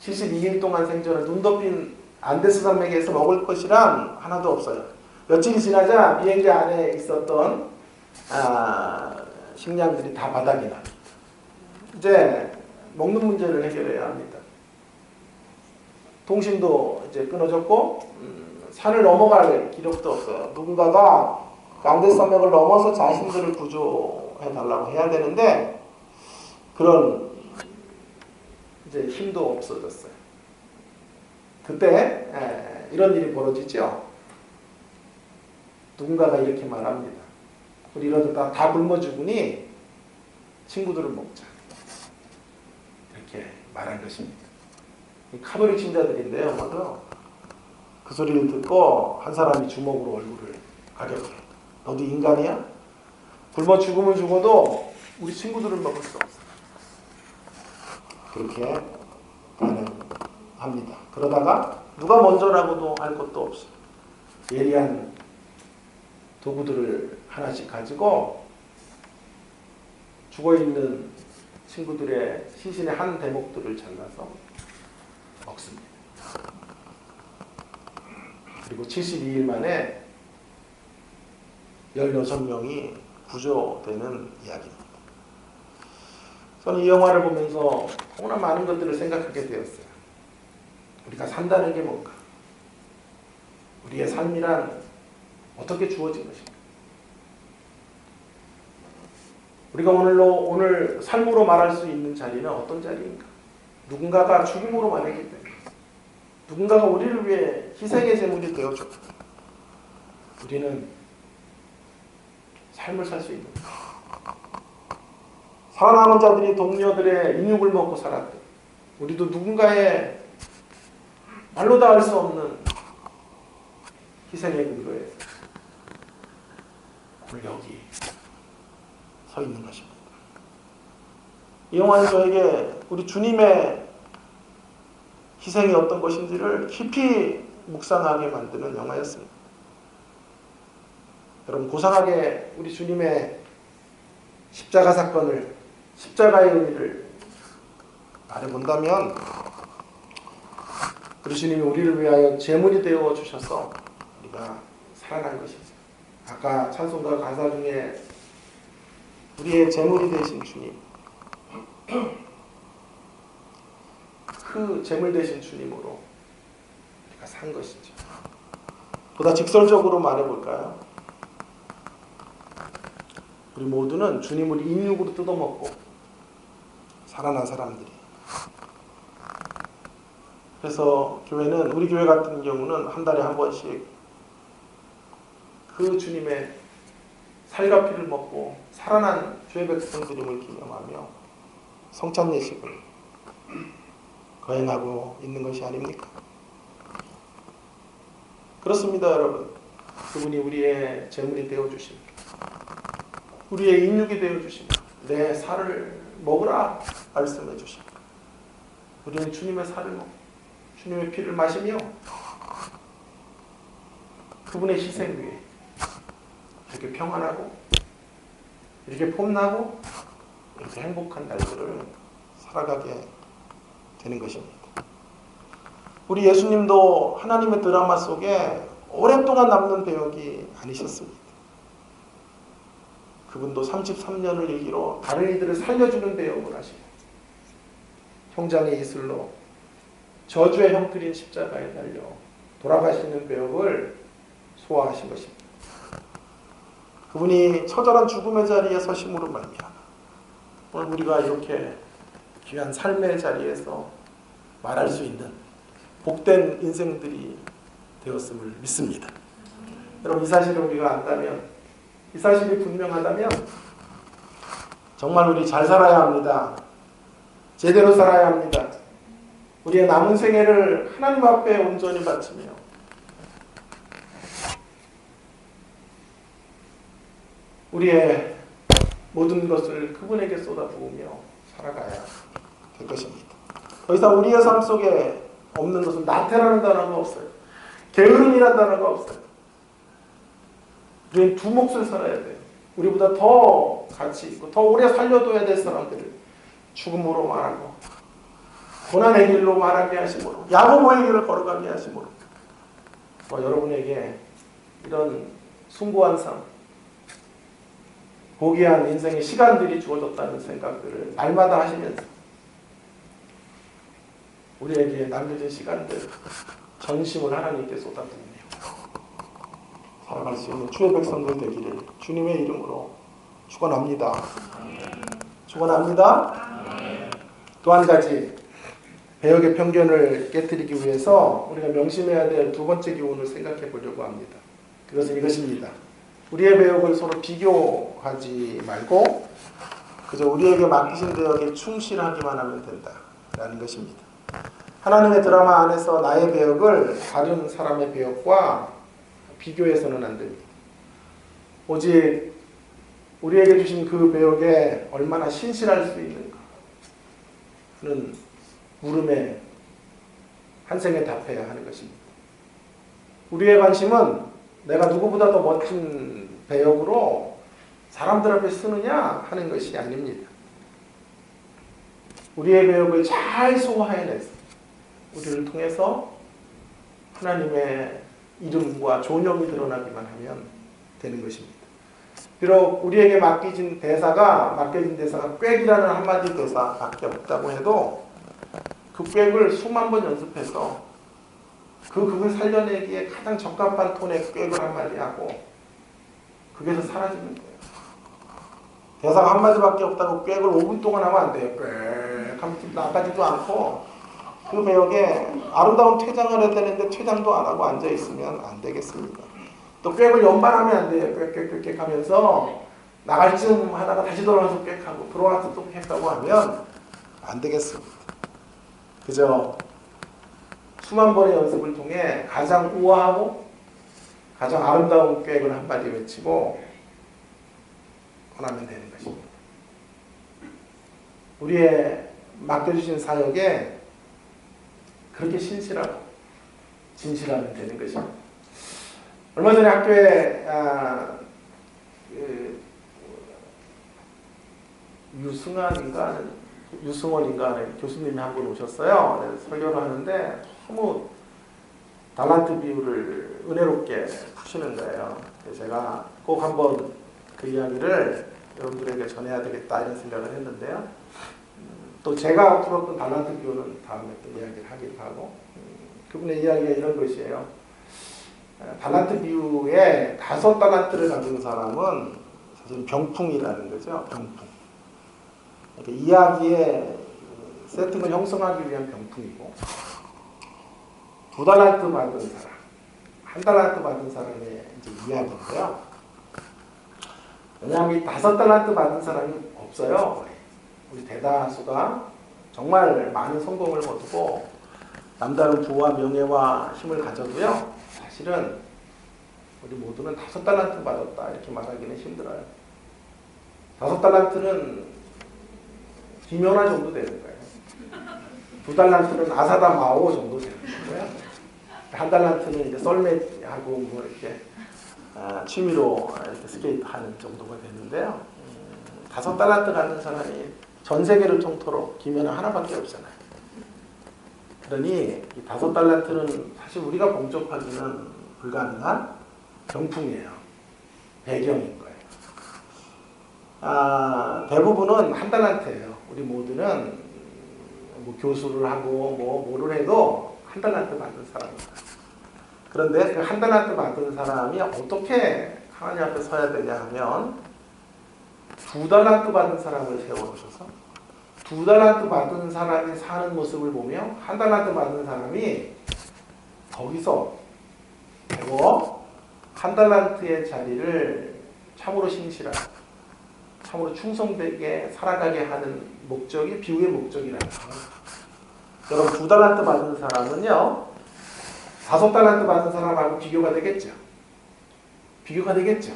72일 동안 생존한 눈 덮인 안데스 산맥에서 먹을 것이란 하나도 없어요. 며칠이 지나자 비행기 안에 있었던 식량들이 다 바닥이 납니다. 이제 먹는 문제를 해결해야 합니다. 통신도 이제 끊어졌고 산을 넘어갈 기력도 없어요. 누군가가 안데스 산맥을 넘어서 자신들을 구조해 달라고 해야 되는데 그런 이제 힘도 없어졌어요. 그때 이런 일이 벌어지죠. 누군가가 이렇게 말합니다. 우리 이러다 다 굶어 죽으니 친구들을 먹자. 이렇게 말한 것입니다. 카톨릭 신자들인데요. 모두 그 소리를 듣고 한 사람이 주먹으로 얼굴을 가격해. 너도 인간이야? 굶어 죽으면 죽어도 우리 친구들을 먹을 수 없어. 그렇게 가능합니다. 그러다가 누가 먼저라고도 할 것도 없어. 예리한 도구들을 하나씩 가지고 죽어있는 친구들의 시신의 한 대목들을 잘라서 먹습니다. 그리고 72일 만에 16명이 구조되는 이야기입니다. 저는 이 영화를 보면서 너무나 많은 것들을 생각하게 되었어요. 우리가 산다는 게 뭔가? 우리의 삶이란 어떻게 주어진 것인가? 우리가 오늘 삶으로 말할 수 있는 자리는 어떤 자리인가? 누군가가 죽음으로 말하기 때문에 누군가가 우리를 위해 희생의 제물이 되어줬고 우리는 삶을 살 수 있는 거예요. 살아남은 자들이 동료들의 인육을 먹고 살았대. 우리도 누군가의 말로 다 할 수 없는 희생의 근거에 오늘 여기 서 있는 것입니다. 이 영화는 저에게 우리 주님의 희생이 어떤 것인지를 깊이 묵상하게 만드는 영화였습니다. 여러분 고상하게 우리 주님의 십자가 사건을 십자가의 의미를 말해본다면 우리 주님이 우리를 위하여 제물이 되어 주셔서 우리가 살아난 것이죠. 아까 찬송가 가사 중에 우리의 제물이 되신 주님, 그 제물 되신 주님으로 우리가 산 것이죠. 보다 직설적으로 말해볼까요? 우리 모두는 주님을 인육으로 뜯어먹고 살아난 사람들이. 그래서 교회는 우리 교회 같은 경우는 한 달에 한 번씩 그 주님의 살과 피를 먹고 살아난 주의 백성들임을 기념하며 성찬 예식을 거행하고 있는 것이 아닙니까? 그렇습니다, 여러분. 그분이 우리의 제물이 되어주십니다. 우리의 인육이 되어주십니다. 내 살을 먹으라 말씀해 주십니다. 우리는 주님의 살을 먹고 주님의 피를 마시며 그분의 희생 위에 이렇게 평안하고 이렇게 폼나고 이렇게 행복한 날들을 살아가게 되는 것입니다. 우리 예수님도 하나님의 드라마 속에 오랫동안 남는 배역이 아니셨습니다. 그분도 33년을 일기로 다른 이들을 살려주는 배역을 하시고 형장의 이슬로 저주의 형틀인 십자가에 달려 돌아가시는 배역을 소화하신 것입니다. 그분이 처절한 죽음의 자리에 서심으로 말미암아 오늘 우리가 이렇게 귀한 삶의 자리에서 말할 수 있는 복된 인생들이 되었음을 믿습니다. 여러분 이 사실을 우리가 안다면, 이 사실이 분명하다면 정말 우리 잘 살아야 합니다. 제대로 살아야 합니다. 우리의 남은 생애를 하나님 앞에 온전히 바치며 우리의 모든 것을 그분에게 쏟아부으며 살아가야 될 것입니다. 더 이상 우리의 삶 속에 없는 것은 나태라는 단어가 없어요. 게으름이라는 단어가 없어요. 우리는 두 몫을 살아야 돼요. 우리보다 더 가치 있고 더 오래 살려둬야 될 사람들을 죽음으로 말하고 고난의 길로 말하게 하심으로 야고보의 길을 걸어가게 하심으로 여러분에게 이런 숭고한 삶, 고귀한 인생의 시간들이 주어졌다는 생각들을 날마다 하시면서 우리에게 남겨진 시간들 전심을 하나님께 쏟아붓네요. 살아갈 수 있는 주의 백성들 되기를 주님의 이름으로 축원합니다. 축원합니다. 또 한 가지 배역의 편견을 깨뜨리기 위해서 우리가 명심해야 될 두 번째 교훈을 생각해 보려고 합니다. 그것은 이것입니다. 우리의 배역을 서로 비교하지 말고 그저 우리에게 맡기신 배역에 충실하기만 하면 된다라는 것입니다. 하나님의 드라마 안에서 나의 배역을 다른 사람의 배역과 비교해서는 안 됩니다. 오직 우리에게 주신 그 배역에 얼마나 신실할 수 있는가는 물음에 한 생에 답해야 하는 것입니다. 우리의 관심은 내가 누구보다 더 멋진 배역으로 사람들 앞에 쓰느냐 하는 것이 아닙니다. 우리의 배역을 잘 소화해내서 우리를 통해서 하나님의 이름과 존영이 드러나기만 하면 되는 것입니다. 비록 우리에게 맡겨진 대사가 꾀이라는 한마디 대사밖에 없다고 해도 그 꾀를 수만 번 연습해서 그 극을 살려내기에 가장 적합한 톤의 꾀를 한마디 하고 그게서 사라지는 거예요. 대사가 한마디밖에 없다고 꾀를 5분 동안 하면 안 돼요. 꾀 하면 나가지도 않고 그 배역에 아름다운 퇴장을 해야 되는데 퇴장도 안 하고 앉아있으면 안 되겠습니다. 또 꾀를 연반하면 안 돼요. 꾀 하면서 나갈 쯤 하다가 다시 돌아와서 꾀하고 들어와서 또 꾀하고 하면 안 되겠습니다. 그저 수만 번의 연습을 통해 가장 우아하고 가장 아름다운 꾀를 한마디 외치고 떠나면 되는 것입니다. 우리의 맡겨주신 사역에 그렇게 신실하고 진실하면 되는 것입니다. 얼마 전에 학교에 유승원인가 하는 교수님이 한 분 오셨어요. 설교를 하는데 너무 달란트 비유를 은혜롭게 푸시는 거예요. 제가 꼭 한번 그 이야기를 여러분들에게 전해야 되겠다 이런 생각을 했는데요. 또 제가 풀었던 달란트 비유는 다음에 또 이야기를 하기도 하고 그분의 이야기가 이런 것이에요. 달란트 비유에 5달란트를 가진 사람은 사실 병풍이라는 거죠. 병풍. 그러니까 이야기의 세팅을 형성하기 위한 병풍이고 2달란트 받은 사람, 1달란트 받은 사람의 이제 이야기인데요. 왜냐하면 이 5달란트 받은 사람이 없어요. 우리 대다수가 정말 많은 성공을 거두고 남다른 부와 명예와 힘을 가져도요. 사실은 우리 모두는 5달란트 받았다 이렇게 말하기는 힘들어요. 5달란트는 김연아 정도 되는 거예요. 2달란트는 아사다 마오 정도 되는 거고요. 1달란트는 이제 썰매하고 뭐 이렇게 취미로 이렇게 스케이트 하는 정도가 되는데요. 5달란트 갖는 사람이 전 세계를 통틀어 김연아 하나밖에 없잖아요. 그러니 이 5달란트는 사실 우리가 범접하기는 불가능한 병풍이에요. 배경인 거예요. 대부분은 1달란트예요. 우리 모두는 뭐 교수를 하고 뭐를 해도 1달란트 받은 사람입니다. 그런데 그 1달란트 받은 사람이 어떻게 하나님 앞에 서야 되냐 하면 2달란트 받은 사람을 세워놓으셔서 2달란트 받은 사람이 사는 모습을 보며 1달란트 받은 사람이 거기서 배워 1달란트의 자리를 참으로 신실하고 참으로 충성되게 살아가게 하는 목적이 비유의 목적이라는 거예요. 여러분 2달란트 받은 사람은요 5달란트 받은 사람하고 비교가 되겠죠. 비교가 되겠죠.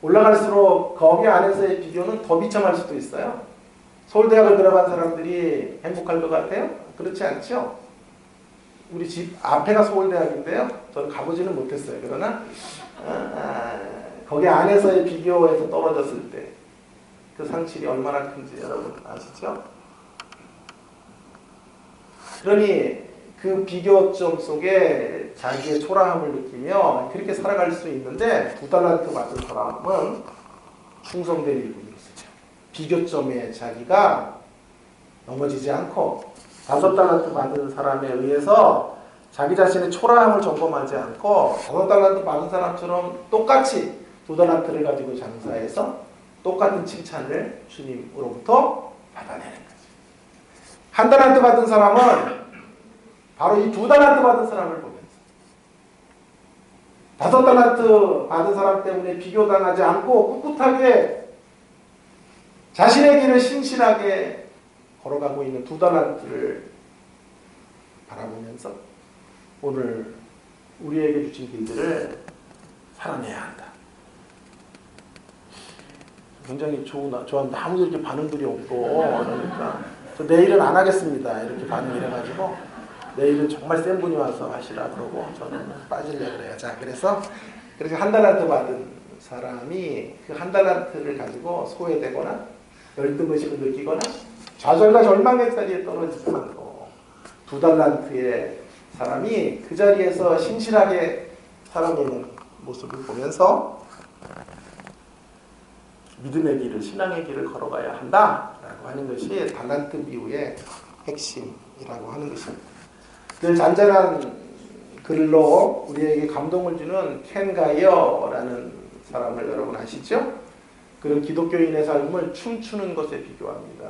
올라갈수록 거기 안에서의 비교는 더 비참할 수도 있어요. 서울대학을 들어간 사람들이 행복할 것 같아요? 그렇지 않죠. 우리 집 앞에가 서울대학인데요. 저는 가보지는 못했어요. 그러나 거기 안에서의 비교에서 떨어졌을 때 그 상실이 얼마나 큰지 여러분 아시죠? 그러니 그 비교점 속에 자기의 초라함을 느끼며 그렇게 살아갈 수 있는데 2달란트 받은 사람은 충성된 일꾼으로 쓰죠. 비교점에 자기가 넘어지지 않고 5달란트 받은 사람에 의해서 자기 자신의 초라함을 점검하지 않고 5달란트 받은 사람처럼 똑같이 2달란트를 가지고 장사해서 똑같은 칭찬을 주님으로부터 받아내는 거죠. 1달란트 받은 사람은 바로 이 2달란트 받은 사람을 보면서 5달란트 받은 사람 때문에 비교당하지 않고 꿋꿋하게 자신의 길을 신실하게 걸어가고 있는 2달란트를 바라보면서 오늘 우리에게 주신 길들을 살아내야 한다. 굉장히 좋아하는데 아무도 이렇게 반응들이 없고 그러니까 저 내일은 안 하겠습니다. 이렇게 반응을 해가지고 내일은 정말 센 분이 와서 하시라 그러고 저는 빠지려고 그래요. 자, 그래서 1달란트 받은 사람이 그 1달란트를 가지고 소외되거나 열등의식을 느끼거나 좌절과 절망의 자리에 떨어지지 않고 2달란트의 사람이 그 자리에서 신실하게 살아내는 모습을 보면서 믿음의 길을, 신앙의 길을 걸어가야 한다라고 하는 것이 달란트 비유의 핵심이라고 하는 것입니다. 늘 잔잔한 글로 우리에게 감동을 주는 켄 가이어라는 사람을 여러분 아시죠? 그는 기독교인의 삶을 춤추는 것에 비교합니다.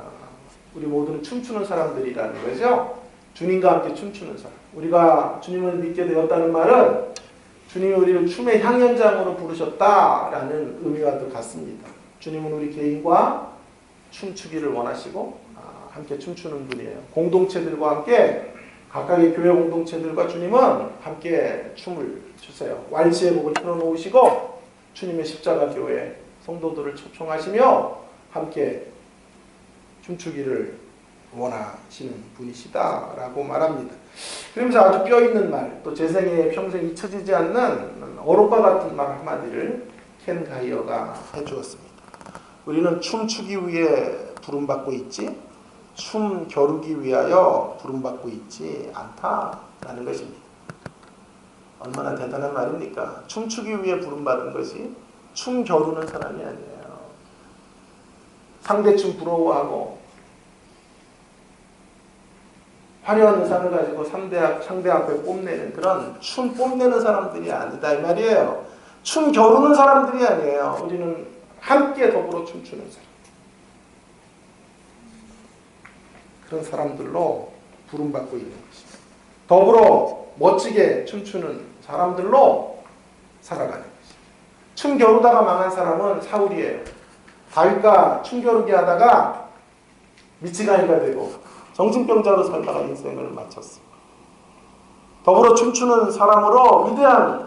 우리 모두는 춤추는 사람들이라는 거죠. 주님과 함께 춤추는 사람. 우리가 주님을 믿게 되었다는 말은 주님이 우리를 춤의 향연장으로 부르셨다라는 의미와도 같습니다. 주님은 우리 개인과 춤추기를 원하시고 함께 춤추는 분이에요. 공동체들과 함께 각각의 교회 공동체들과 주님은 함께 춤을 추세요. 왈츠의 곡을 틀어놓으시고 주님의 십자가 교회 성도들을 초청하시며 함께 춤추기를 원하시는 분이시다라고 말합니다. 그러면서 아주 뼈있는 말, 또 제 생에 평생 잊혀지지 않는 어록과 같은 말 한마디를 켄 가이어가 해주었습니다. 우리는 춤추기 위해 부름받고 있지 춤 겨루기 위하여 부름받고 있지 않다라는 것입니다. 얼마나 대단한 말입니까? 춤추기 위해 부름받은 것이 춤 겨루는 사람이 아니에요. 상대춤 부러워하고 화려한 의상을 가지고 상대 앞에 뽐내는 그런 춤 뽐내는 사람들이 아니다 이 말이에요. 춤 겨루는 사람들이 아니에요. 우리는 함께 더불어 춤추는 사람. 그런 사람들로 부름받고 있는 것입니다. 더불어 멋지게 춤추는 사람들로 살아가는 것입니다. 춤 겨루다가 망한 사람은 사울이에요. 다윗과 춤 겨루기 하다가 미치가이가 되고 정신병자로 살다가 인생을 마쳤습니다. 더불어 춤추는 사람으로 위대한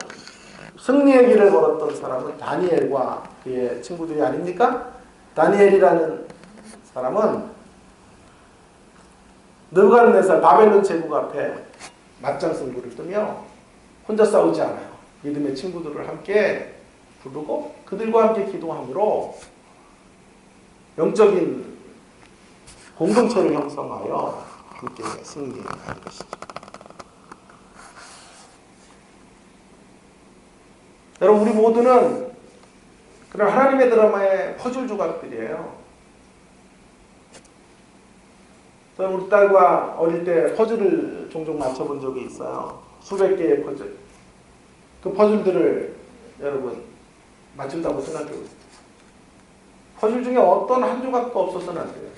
승리의 길을 걸었던 사람은 다니엘과 그의 친구들이 아닙니까? 다니엘이라는 사람은 느부갓네살 바벨론 제국 앞에 맞짱 승부를 뜨며 혼자 싸우지 않아요. 믿음의 친구들을 함께 부르고 그들과 함께 기도함으로 영적인 공동체를 형성하여 함께 승리하는 것이죠. 여러분 우리 모두는 그런 하나님의 드라마의 퍼즐 조각들이에요. 저는 우리 딸과 어릴 때 퍼즐을 종종 맞춰본 적이 있어요. 수백 개의 퍼즐. 그 퍼즐들을 여러분 맞춘다고 생각해보세요. 퍼즐 중에 어떤 한 조각도 없어서는 안 돼요.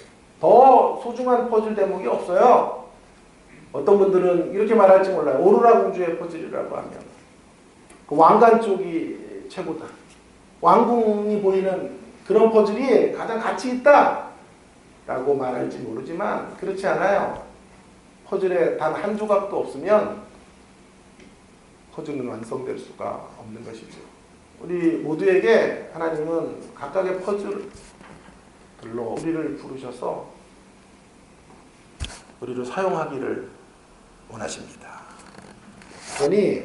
더 소중한 퍼즐 대목이 없어요. 어떤 분들은 이렇게 말할지 몰라요. 오로라 공주의 퍼즐이라고 하면 그 왕관 쪽이 최고다. 왕궁이 보이는 그런 퍼즐이 가장 가치 있다 라고 말할지 모르지만 그렇지 않아요. 퍼즐에 단 한 조각도 없으면 퍼즐은 완성될 수가 없는 것이죠. 우리 모두에게 하나님은 각각의 퍼즐들로 우리를 부르셔서 우리를 사용하기를 원하십니다. 그러니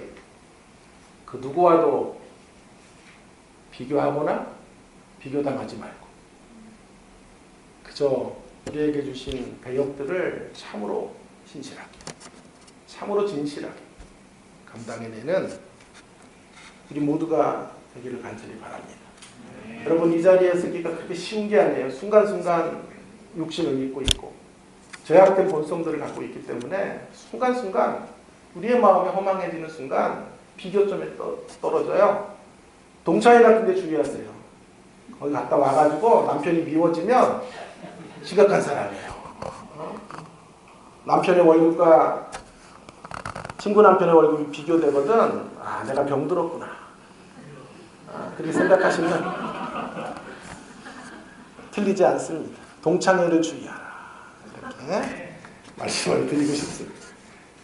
그 누구와도 비교하거나 비교당하지 말고 그저 우리에게 주신 배역들을 참으로 신실하게, 참으로 진실하게 감당해내는 우리 모두가 되기를 간절히 바랍니다. 여러분, 이 자리에 서기가 그렇게 쉬운 게 아니에요. 순간순간 육신을 입고 있고 죄악된 본성들을 갖고 있기 때문에 순간순간 우리의 마음이 허망해지는 순간 비교점에 떨어져요. 동창회 같은 데 주의하세요. 거기 갔다 와가지고 남편이 미워지면 심각한 사람이에요. 남편의 월급과 친구 남편의 월급이 비교되거든. 아, 내가 병들었구나. 그렇게 생각하시면 틀리지 않습니다. 동창회를 주의하라. 이렇게 말씀을 드리고 싶습니다.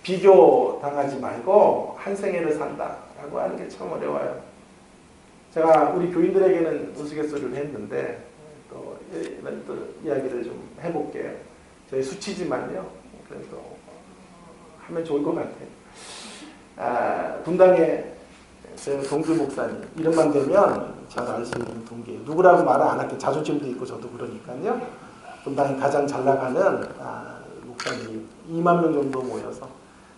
비교 당하지 말고 한 생애를 산다라고 하는 게 참 어려워요. 제가 우리 교인들에게는 우스갯소리를 했는데 또 이야기를 좀 해볼게요. 저희 수치지만요. 그래도 하면 좋을 것 같아요. 분당에 제 동규 목사님 이름만 되면 잘 알 수 있는 동기예요. 누구라고 말을 안 할게요. 자존심도 있고 저도 그러니까요. 분당에 가장 잘 나가는 목사님 2만 명 정도 모여서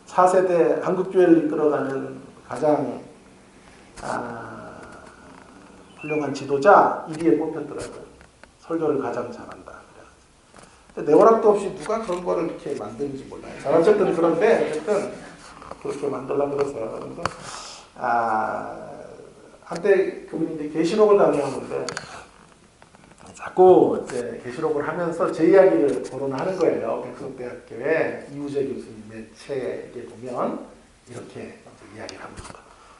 4세대 한국교회를 이끌어가는 가장 훌륭한 지도자 1위에 뽑혔더라고요. 설교를 가장 잘한다. 내 허락도 없이 누가 그런 거를 이렇게 만드는지 몰라요. 자, 어쨌든 그런데 어쨌든 그렇게 만들려고 그래서 한때 그분이 이제 계시록을 강의하는데 자꾸 이제 계시록을 하면서 제 이야기를 거론하는 거예요. 백석대학교의 이우재 교수님의 책에 보면 이렇게 이야기를 합니다.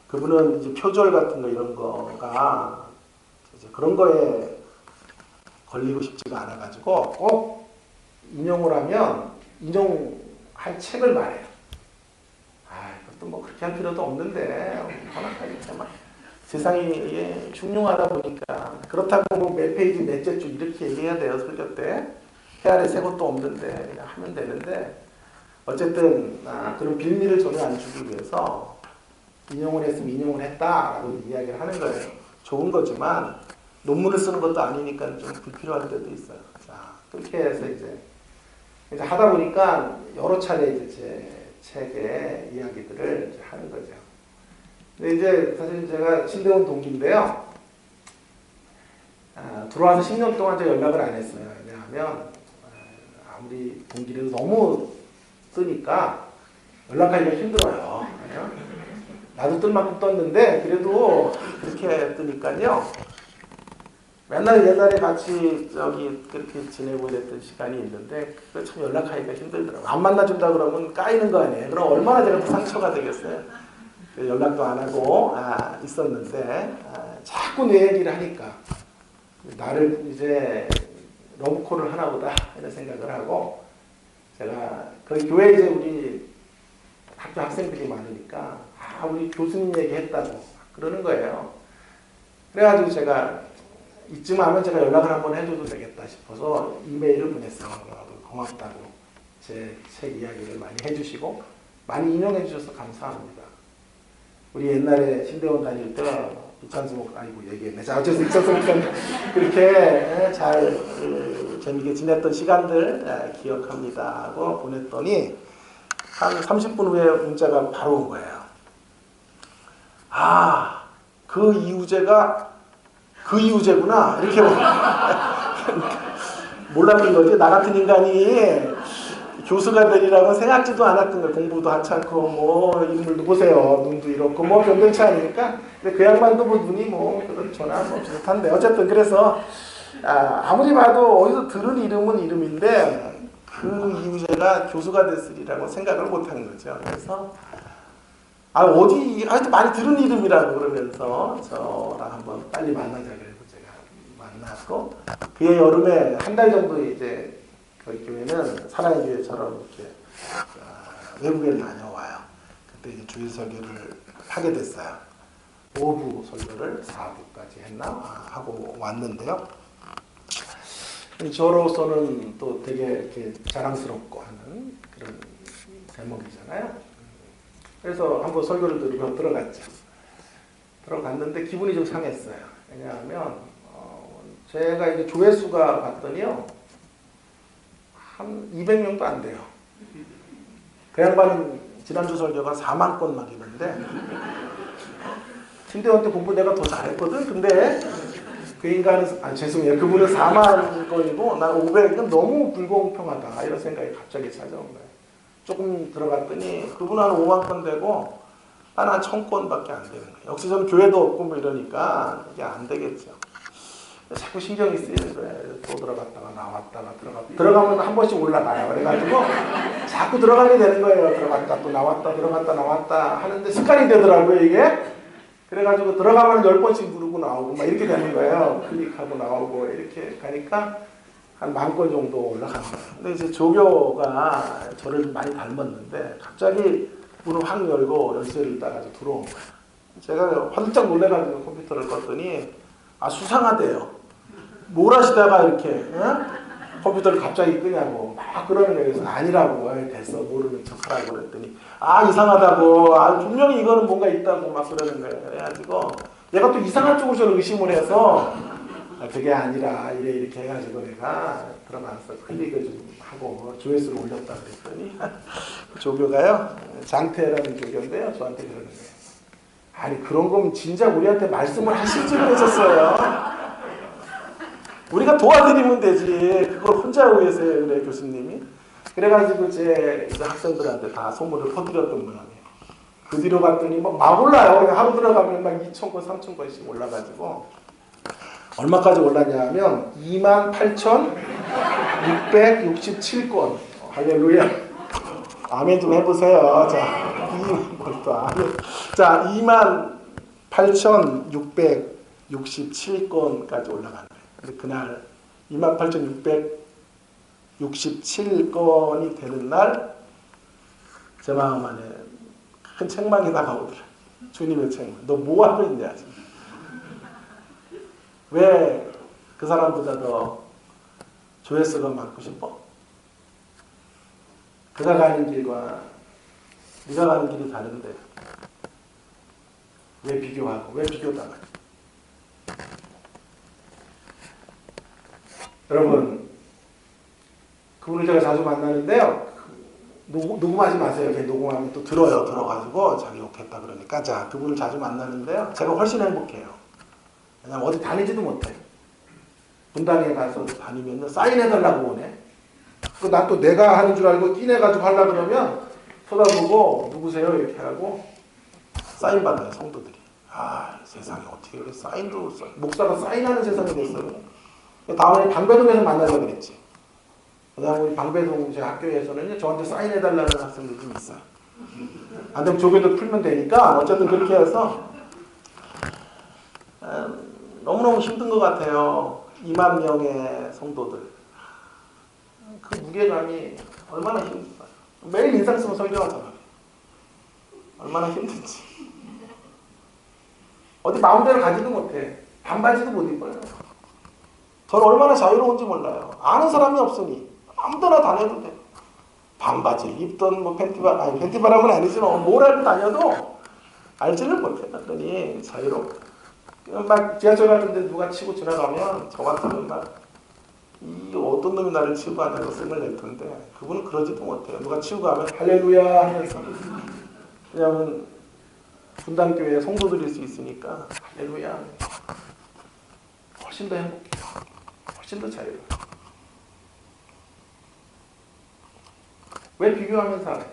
그분은 이제 표절 같은 거 이런 거가 이제 그런 거에 걸리고 싶지가 않아가지고 꼭 인용을 하면 인용할 책을 말해요. 그것도 뭐 그렇게 할 필요도 없는데 워낙 이렇게 막 세상이 흉흉하다 보니까 그렇다고 뭐 몇 페이지 몇째 줄 이렇게 얘기해야 돼요. 설교 때 헤아래 새 것도 없는데 그냥 하면 되는데 어쨌든 그런 빌미를 전혀 안 주기 위해서 인용을 했으면 인용을 했다라고 이야기를 하는 거예요. 좋은 거지만 논문을 쓰는 것도 아니니까 좀 불필요할 때도 있어요. 자, 그렇게 해서 이제 하다 보니까 여러 차례 이제 제 책의 이야기들을 이제 하는 거죠. 근데 이제 사실 제가 신대원 동기인데요. 들어와서 10년 동안 제가 연락을 안 했어요. 왜냐하면 아무리 동기를 너무 뜨니까 연락하기가 힘들어요. 나도 뜰 만큼 떴는데 그래도 그렇게 뜨니까요. 맨날 옛날에 같이 그렇게 지내고 이랬던 시간이 있는데 그거 참 연락하기가 힘들더라고요. 안 만나준다 그러면 까이는 거 아니에요. 그럼 얼마나 제가 상처가 되겠어요. 연락도 안 하고 있었는데 자꾸 내 얘기를 하니까 나를 이제 러브콜을 하나보다 이런 생각을 하고 제가 거기 교회에 이제 우리 학교 학생들이 많으니까 우리 교수님 얘기했다고 그러는 거예요. 그래가지고 제가 이쯤 하면 제가 연락을 한번 해줘도 되겠다 싶어서 이메일을 보냈어요. 고맙다고 제 책 이야기를 많이 해주시고 많이 인용해 주셔서 감사합니다. 우리 옛날에 신대원 다닐 때 이찬수 목사 얘기했네. 자, 어쨌든 이찬수 목사님 그렇게 잘 재미있게 지냈던 시간들 기억합니다 하고 보냈더니 한 30분 후에 문자가 바로 온 거예요. 그 이우재가 그 이우재구나 이렇게 몰랐던 거지. 나 같은 인간이 교수가 되리라고 생각지도 않았던 거예요. 공부도 하찮고 뭐 인물도 보세요. 눈도 이렇고 뭐 변변치 않으니까. 근데 그 양반도 뭐 눈이 뭐 그렇거나 뭐 비슷한데 어쨌든 그래서 아무리 봐도 어디서 들은 이름은 이름인데 그 이우재가 교수가 됐으리라고 생각을 못한 거죠. 그래서 어디 하여튼 많이 들은 이름이라고 그러면서 저랑 한번 빨리 만나자 그래서 제가 만났고 그해 여름에 한 달 정도 이제 저희 교회는 사랑의 교회처럼 이렇게 외국에 다녀와요. 그때 이제 주일 설교를 하게 됐어요. 5부 설교를 4부까지 했나 하고 왔는데요. 저로서는 또 되게 이렇게 자랑스럽고 하는 그런 대목이잖아요. 그래서 한번 설교를 들으러 들어갔죠. 들어갔는데 기분이 좀 상했어요. 왜냐하면 제가 이제 조회수가 봤더니요 한 200명도 안 돼요. 그 양반은 지난주 설교가 4만 건 막 이런데 김대원 때 공부 내가 더 잘했거든. 근데 그 인간은 죄송해요. 그분은 4만 건이고 난 500은 너무 불공평하다 이런 생각이 갑자기 찾아온 거예요. 조금 들어갔더니 그분은 한 5만 건 되고 한 1000건밖에 안 되는 거예요. 역시 저는 교회도 없고 뭐 이러니까 이게 안 되겠죠. 자꾸 신경이 쓰이는 거예요. 또 들어갔다가 나왔다가 들어가면 한 번씩 올라가요. 그래가지고 자꾸 들어가게 되는 거예요. 들어갔다 또 나왔다 들어갔다 나왔다 하는데 습관이 되더라고요 이게. 그래가지고 들어가면 10번씩 누르고 나오고 막 이렇게 되는 거예요. 클릭하고 나오고 이렇게 가니까 한 10,000건 정도 올라간 거예요. 근데 이제 조교가 저를 많이 닮았는데 갑자기 문을 확 열고 열쇠를 따가지고 들어온 거예요. 제가 화들짝 놀래가지고 컴퓨터를 껐더니 수상하대요. 뭘 하시다가 이렇게 컴퓨터를 갑자기 끄냐고 막 그러는 거예요. 그래서 아니라고 됐어 모르는 척하라고 그랬더니 이상하다고 분명히 이거는 뭔가 있다고 막 그러는 거예요. 그래가지고 얘가 또 이상한 쪽으로 저를 의심을 해서 그게 아니라 이렇게 해가지고 내가 들어가서 클릭을 좀 하고 조회수를 올렸다 그랬더니 조교가요 장태라는 조교인데요 저한테 그러는 거예요. 아니 그런 거면 진작 우리한테 말씀을 하실 줄 그랬었어요. 우리가 도와드리면 되지. 그걸 혼자 위해서 해요, 그래 교수님이. 그래가지고 제 학생들한테 다 소문을 퍼뜨렸던 모양이에요. 그 뒤로 갔더니 막 올라요. 그냥 하루 들어가면 막 2,000건, 3,000건씩 올라가지고 얼마까지 올랐냐면 28,667건. 할렐루야. 아멘 좀 해보세요. 자, 28,667건까지 올라간 거예요. 근데 그날 28,667건이 되는 날 제 마음 안에 큰 책망이 다가오더라. 주님의 책망. 너 뭐 하고 있냐 지금. 왜 그 사람보다 더 조회수가 많고 싶어? 그가 가는 길과 네가 가는 길이 다른데 왜 비교하고 왜 비교당하지? 여러분 그분을 제가 자주 만나는데요. 녹음하지 마세요. 이렇게 녹음하면 또 들어가지고 자기 욕했다 그러니까 자 그분을 자주 만나는데요. 제가 훨씬 행복해요. 왜냐면 어디 다니지도 못해요. 분당에 가서 다니면 사인해달라고 오네. 난 또 내가 하는 줄 알고 끼내가지고 하려고 그러면 쳐다보고 누구세요? 이렇게 하고 사인 받아요. 성도들이. 세상에 어떻게 그래. 사인도 목사가 사인하는 세상이 됐어요. 다음에 방배동에서 만나려고 그랬지. 그다음에 우리 방배동 제 학교에서는 저한테 사인해달라는 학생들이 좀 있어요. 안 되면 조교도 풀면 되니까 어쨌든 그렇게 해서 너무너무 힘든 것 같아요. 2만 명의 성도들. 그 무게감이 얼마나 힘들까요? 매일 인상 쓰면 설교하잖아요. 얼마나 힘든지. 어디 마음대로 가지도 못해. 반바지도 못 입어요. 저는 얼마나 자유로운지 몰라요. 아는 사람이 없으니 아무데나 다녀도 돼. 반바지를 입던 팬티바람은 아니지만 뭘 하고 다녀도 알지를 못해. 그러니 자유롭고. 막 지하철 가는데 누가 치고 지나가면 저 같으면 이 어떤 놈이 나를 치고 가냐고 씀을 낼 텐데 그분은 그러지도 못해요. 누가 치고 가면 할렐루야 하면서 왜냐하면 분당교회에 성도들일 수 있으니까 할렐루야 훨씬 더 행복해요. 훨씬 더 자유로워요. 왜 비교하면서 살아요?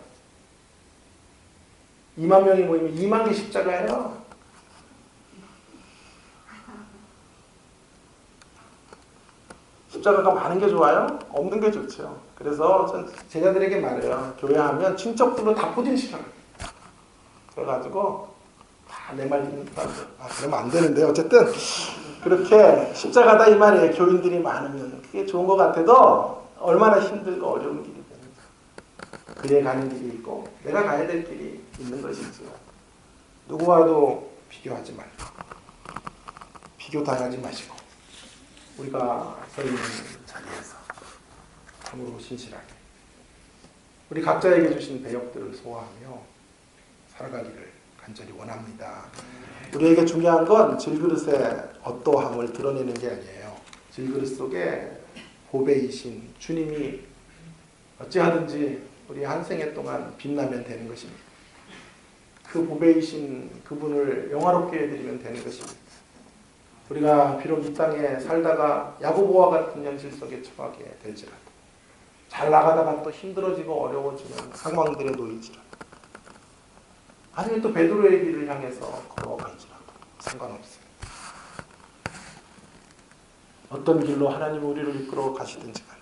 2만 명이 모이면 2만 개 십자가예요. 십자가가 많은 게 좋아요? 없는 게 좋죠. 그래서 전 제자들에게 말해요. 교회하면 친척들로 다 포진시켜요. 그래가지고 다 내 말 듣는 사람들. 그러면 안 되는데 어쨌든 그렇게 십자가다 이 말이에요. 교인들이 많으면 그게 좋은 것 같아도 얼마나 힘들고 어려운 길이 되는지. 그의 가는 길이 있고 내가 가야 될 길이 있는 것이지만 누구와도 비교하지 말고 비교당하지 마시고 우리가 서 있는 자리에서 참으로 신실하게 우리 각자에게 주신 배역들을 소화하며 살아가기를 간절히 원합니다. 우리에게 중요한 건 질그릇의 어떠함을 드러내는 게 아니에요. 질그릇 속에 보배이신 주님이 어찌하든지 우리 한 생애 동안 빛나면 되는 것입니다. 그 보배이신 그분을 영화롭게 해드리면 되는 것입니다. 우리가 비록 이 땅에 살다가 야고보와 같은 현실 속에 처하게 될지라도 잘 나가다가 또 힘들어지고 어려워지는 상황들에 놓일지라도 아니면 또 베드로의 길을 향해서 걸어갈지라도 상관없어요. 어떤 길로 하나님이 우리를 이끌어 가시든지 간에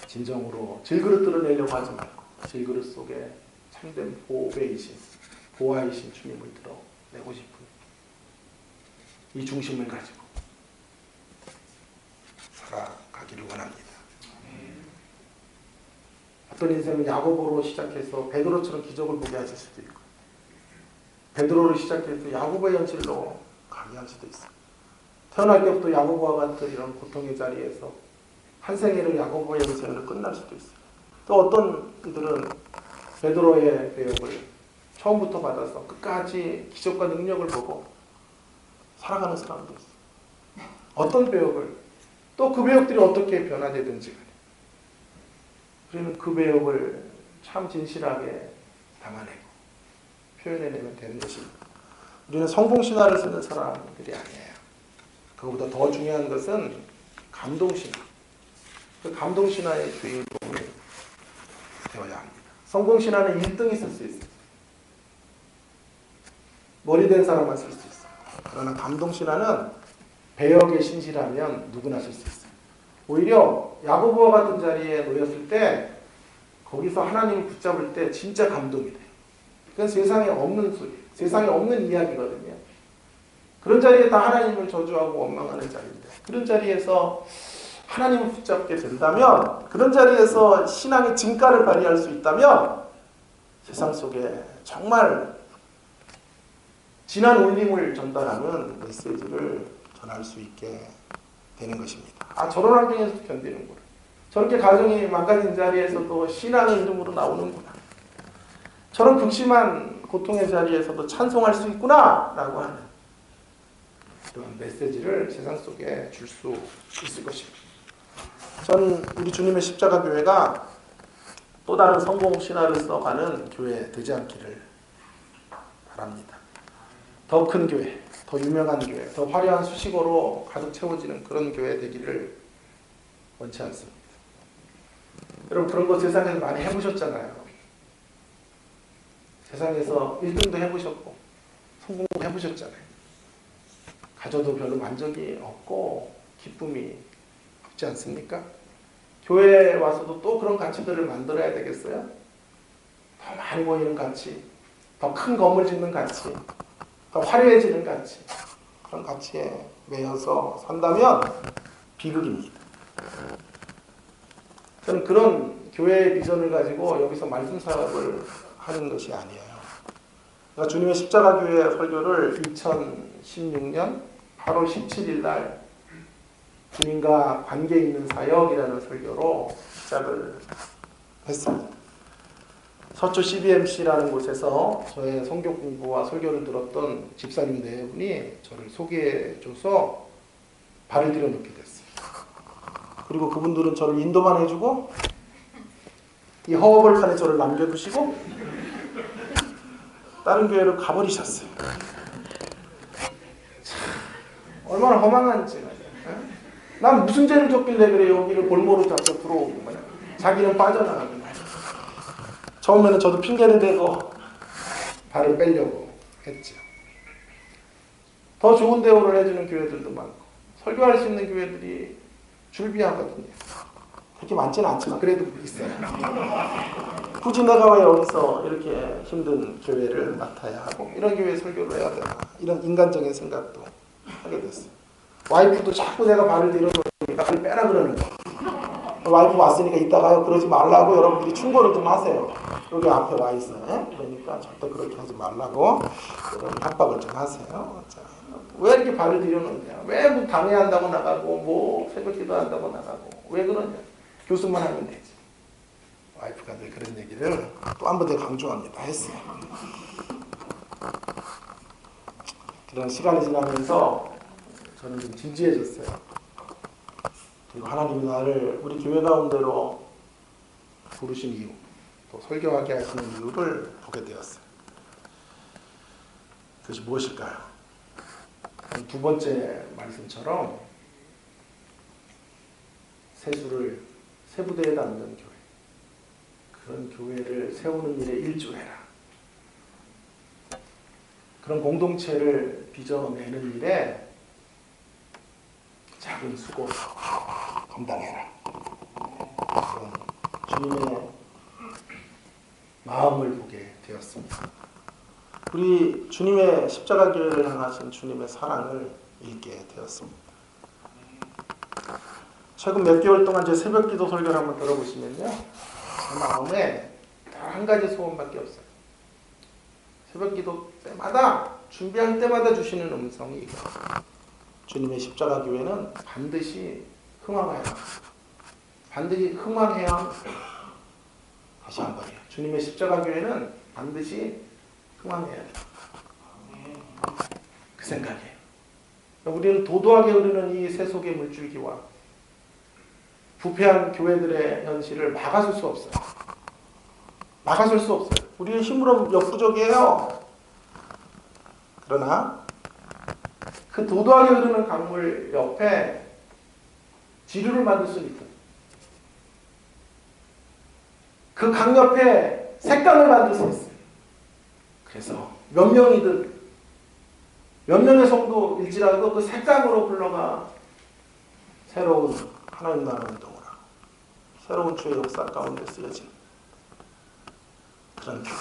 진정으로 질그릇들을 내려고 하지 말고 질그릇 속에 참된 보배이신 보아이신 주님을 드러내고 싶은 이 중심을 가지고 살아가기를 원합니다. 어떤 인생은 야고보로 시작해서 베드로처럼 기적을 보게 하실 수도 있고 베드로로 시작해서 야고보의 현실로 가게 할 수도 있어요. 태어날 때부터 야고보와 같은 이런 고통의 자리에서 한 생애를 야고보의 인생으로 끝날 수도 있어요. 또 어떤 이들은 베드로의 배역을 처음부터 받아서 끝까지 기적과 능력을 보고 살아가는 사람도 있어요. 어떤 배역을 또 그 배역들이 어떻게 변화되든지 간에 우리는 그 배역을 참 진실하게 담아내고 표현해내면 되는 것입니다. 우리는 성공신화를 쓰는 사람들이 아니에요. 그것보다 더 중요한 것은 감동신화. 그 감동신화의 주인공이 되어야 합니다. 성공신화는 1등이 쓸 수 있어요. 머리 된 사람만 쓸 수 있어요. 그러나 감동신화는 배역에 신실하면 누구나 쓸 수 있어요. 오히려 야고보와 같은 자리에 놓였을 때 거기서 하나님을 붙잡을 때 진짜 감동이 돼요. 그건 세상에 없는 소리, 세상에 없는 이야기거든요. 그런 자리에 다 하나님을 저주하고 원망하는 자리인데 그런 자리에서 하나님을 붙잡게 된다면 그런 자리에서 신앙의 진가를 발휘할 수 있다면 세상 속에 정말 진한 울림을 전달하는 메시지를 전할 수 있게 되는 것입니다. 아, 저런 환경에서도 견디는구나. 저렇게 가정이 망가진 자리에서도 신앙의 이름으로 나오는구나. 저런 극심한 고통의 자리에서도 찬송할 수 있구나 라고 하는 이런 메시지를 세상 속에 줄 수 있을 것입니다. 전 우리 주님의 십자가 교회가 또 다른 성공 신화를 써가는 교회 되지 않기를 바랍니다. 더 큰 교회, 더 유명한 교회, 더 화려한 수식어로 가득 채워지는 그런 교회 되기를 원치 않습니다. 여러분 그런 거 세상에서 많이 해보셨잖아요. 세상에서 1등도 해보셨고 성공도 해보셨잖아요. 가져도 별로 만족이 없고 기쁨이 없지 않습니까? 교회에 와서도 또 그런 가치들을 만들어야 되겠어요? 더 많이 모이는 가치, 더 큰 건물 짓는 가치, 더 화려해지는 가치, 그런 가치에 매여서 산다면 비극입니다. 저는 그런 교회의 비전을 가지고 여기서 말씀 사역을 하는 것이 아니에요. 제가 주님의 십자가 교회 설교를 2016년 8월 17일 날 주님과 관계 있는 사역이라는 설교로 시작을 했습니다. 서초 CBMC라는 곳에서 저의 성경 공부와 설교를 들었던 집사님 네 분이 저를 소개해줘서 발을 들여놓게 됐어요. 그리고 그분들은 저를 인도만 해주고 이 허허벌판에 저를 남겨두시고 다른 교회로 가버리셨어요. 얼마나 허망한지. 난 무슨 죄를 졌길래 그래 여기를 볼모로 잡고 들어오고 말이야. 자기는 빠져나가고 말이야. 처음에는 저도 핑계를 대고 발을 빼려고 했죠. 더 좋은 대우를 해주는 교회들도 많고 설교할 수 있는 교회들이 줄비하거든요. 그렇게 많지는 않지만 그래도 있어요. 굳이 내가 왜 여기서 이렇게 힘든 교회를 맡아야 하고 이런 교회 설교를 해야 되나 이런 인간적인 생각도 하게 됐어요. 와이프도 자꾸 내가 발을 들여놓으니까 발을 빼라 그러는 거예요. 와이프 왔으니까 이따가요 그러지 말라고 여러분들이 충고를 좀 하세요. 여기 앞에 와 있어요. 그러니까 절대 그렇게 하지 말라고 여러분 협박을 좀 하세요. 자, 왜 이렇게 발을 들여놓냐? 왜 뭐 강의한다고 나가고 뭐 새벽기도 한다고 나가고 왜 그러냐? 교수만 하면 되지. 와이프가 늘 그런 얘기를 또 한 번 더 강조합니다. 했어요. 그런 시간이 지나면서 저는 좀 진지해졌어요. 그리고 하나님이 나를 우리 교회 가운데로 부르신 이유, 또 설교하게 하시는 이유를 보게 되었어요. 그것이 무엇일까요? 두 번째 말씀처럼 세수를 세부대에 담는 교회, 그런 교회를 세우는 일에 일조해라. 그런 공동체를 빚어내는 일에 작은 수고 감당해라. 그런 주님의 마음을 보게 되었습니다. 우리 주님의 십자가 교회를 향하신 주님의 사랑을 읽게 되었습니다. 최근 몇 개월 동안 제 새벽기도 설교를 한번 들어보시면요, 제 마음에 단 한 가지 소원밖에 없어요. 새벽기도 때마다 준비할 때마다 주시는 음성이 이거. 주님의 십자가 교회는 반드시 흥왕해야 합니다. 반드시 흥왕해야 합니다. 다시 한번요. 주님의 십자가 교회는 반드시 흥왕해야 돼요. 그 생각이에요. 우리는 도도하게 흐르는 이 세속의 물줄기와 부패한 교회들의 현실을 막아설 수 없어요. 막아설 수 없어요. 우리의 힘으로 역부족이에요. 그러나 그 도도하게 흐르는 강물 옆에 지류를 만들 수는 있다. 그 강 옆에 색강을 만들 수 있어요. 그래서 몇 명이든 몇 명의 성도일지라도 그 색강으로 흘러가 새로운 하나님 나라 운동을 하고 새로운 주의 역사 가운데 쓰여진 그런 교회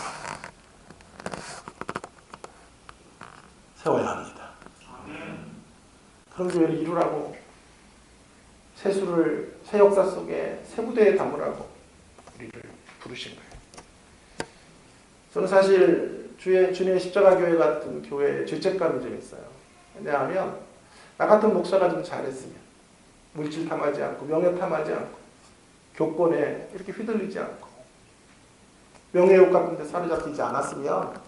세워야 합니다. 그런 교회를 이루라고 세수를 새 역사 속에 새 부대에 담으라고 우리를 부르신 거예요. 저는 사실 주님의 십자가 교회 같은 교회에 죄책감이 좀 있어요. 왜냐하면 나 같은 목사가 좀 잘했으면 물질 탐하지 않고 명예 탐하지 않고 교권에 이렇게 휘둘리지 않고 명예욕 같은 데 사로잡히지 않았으면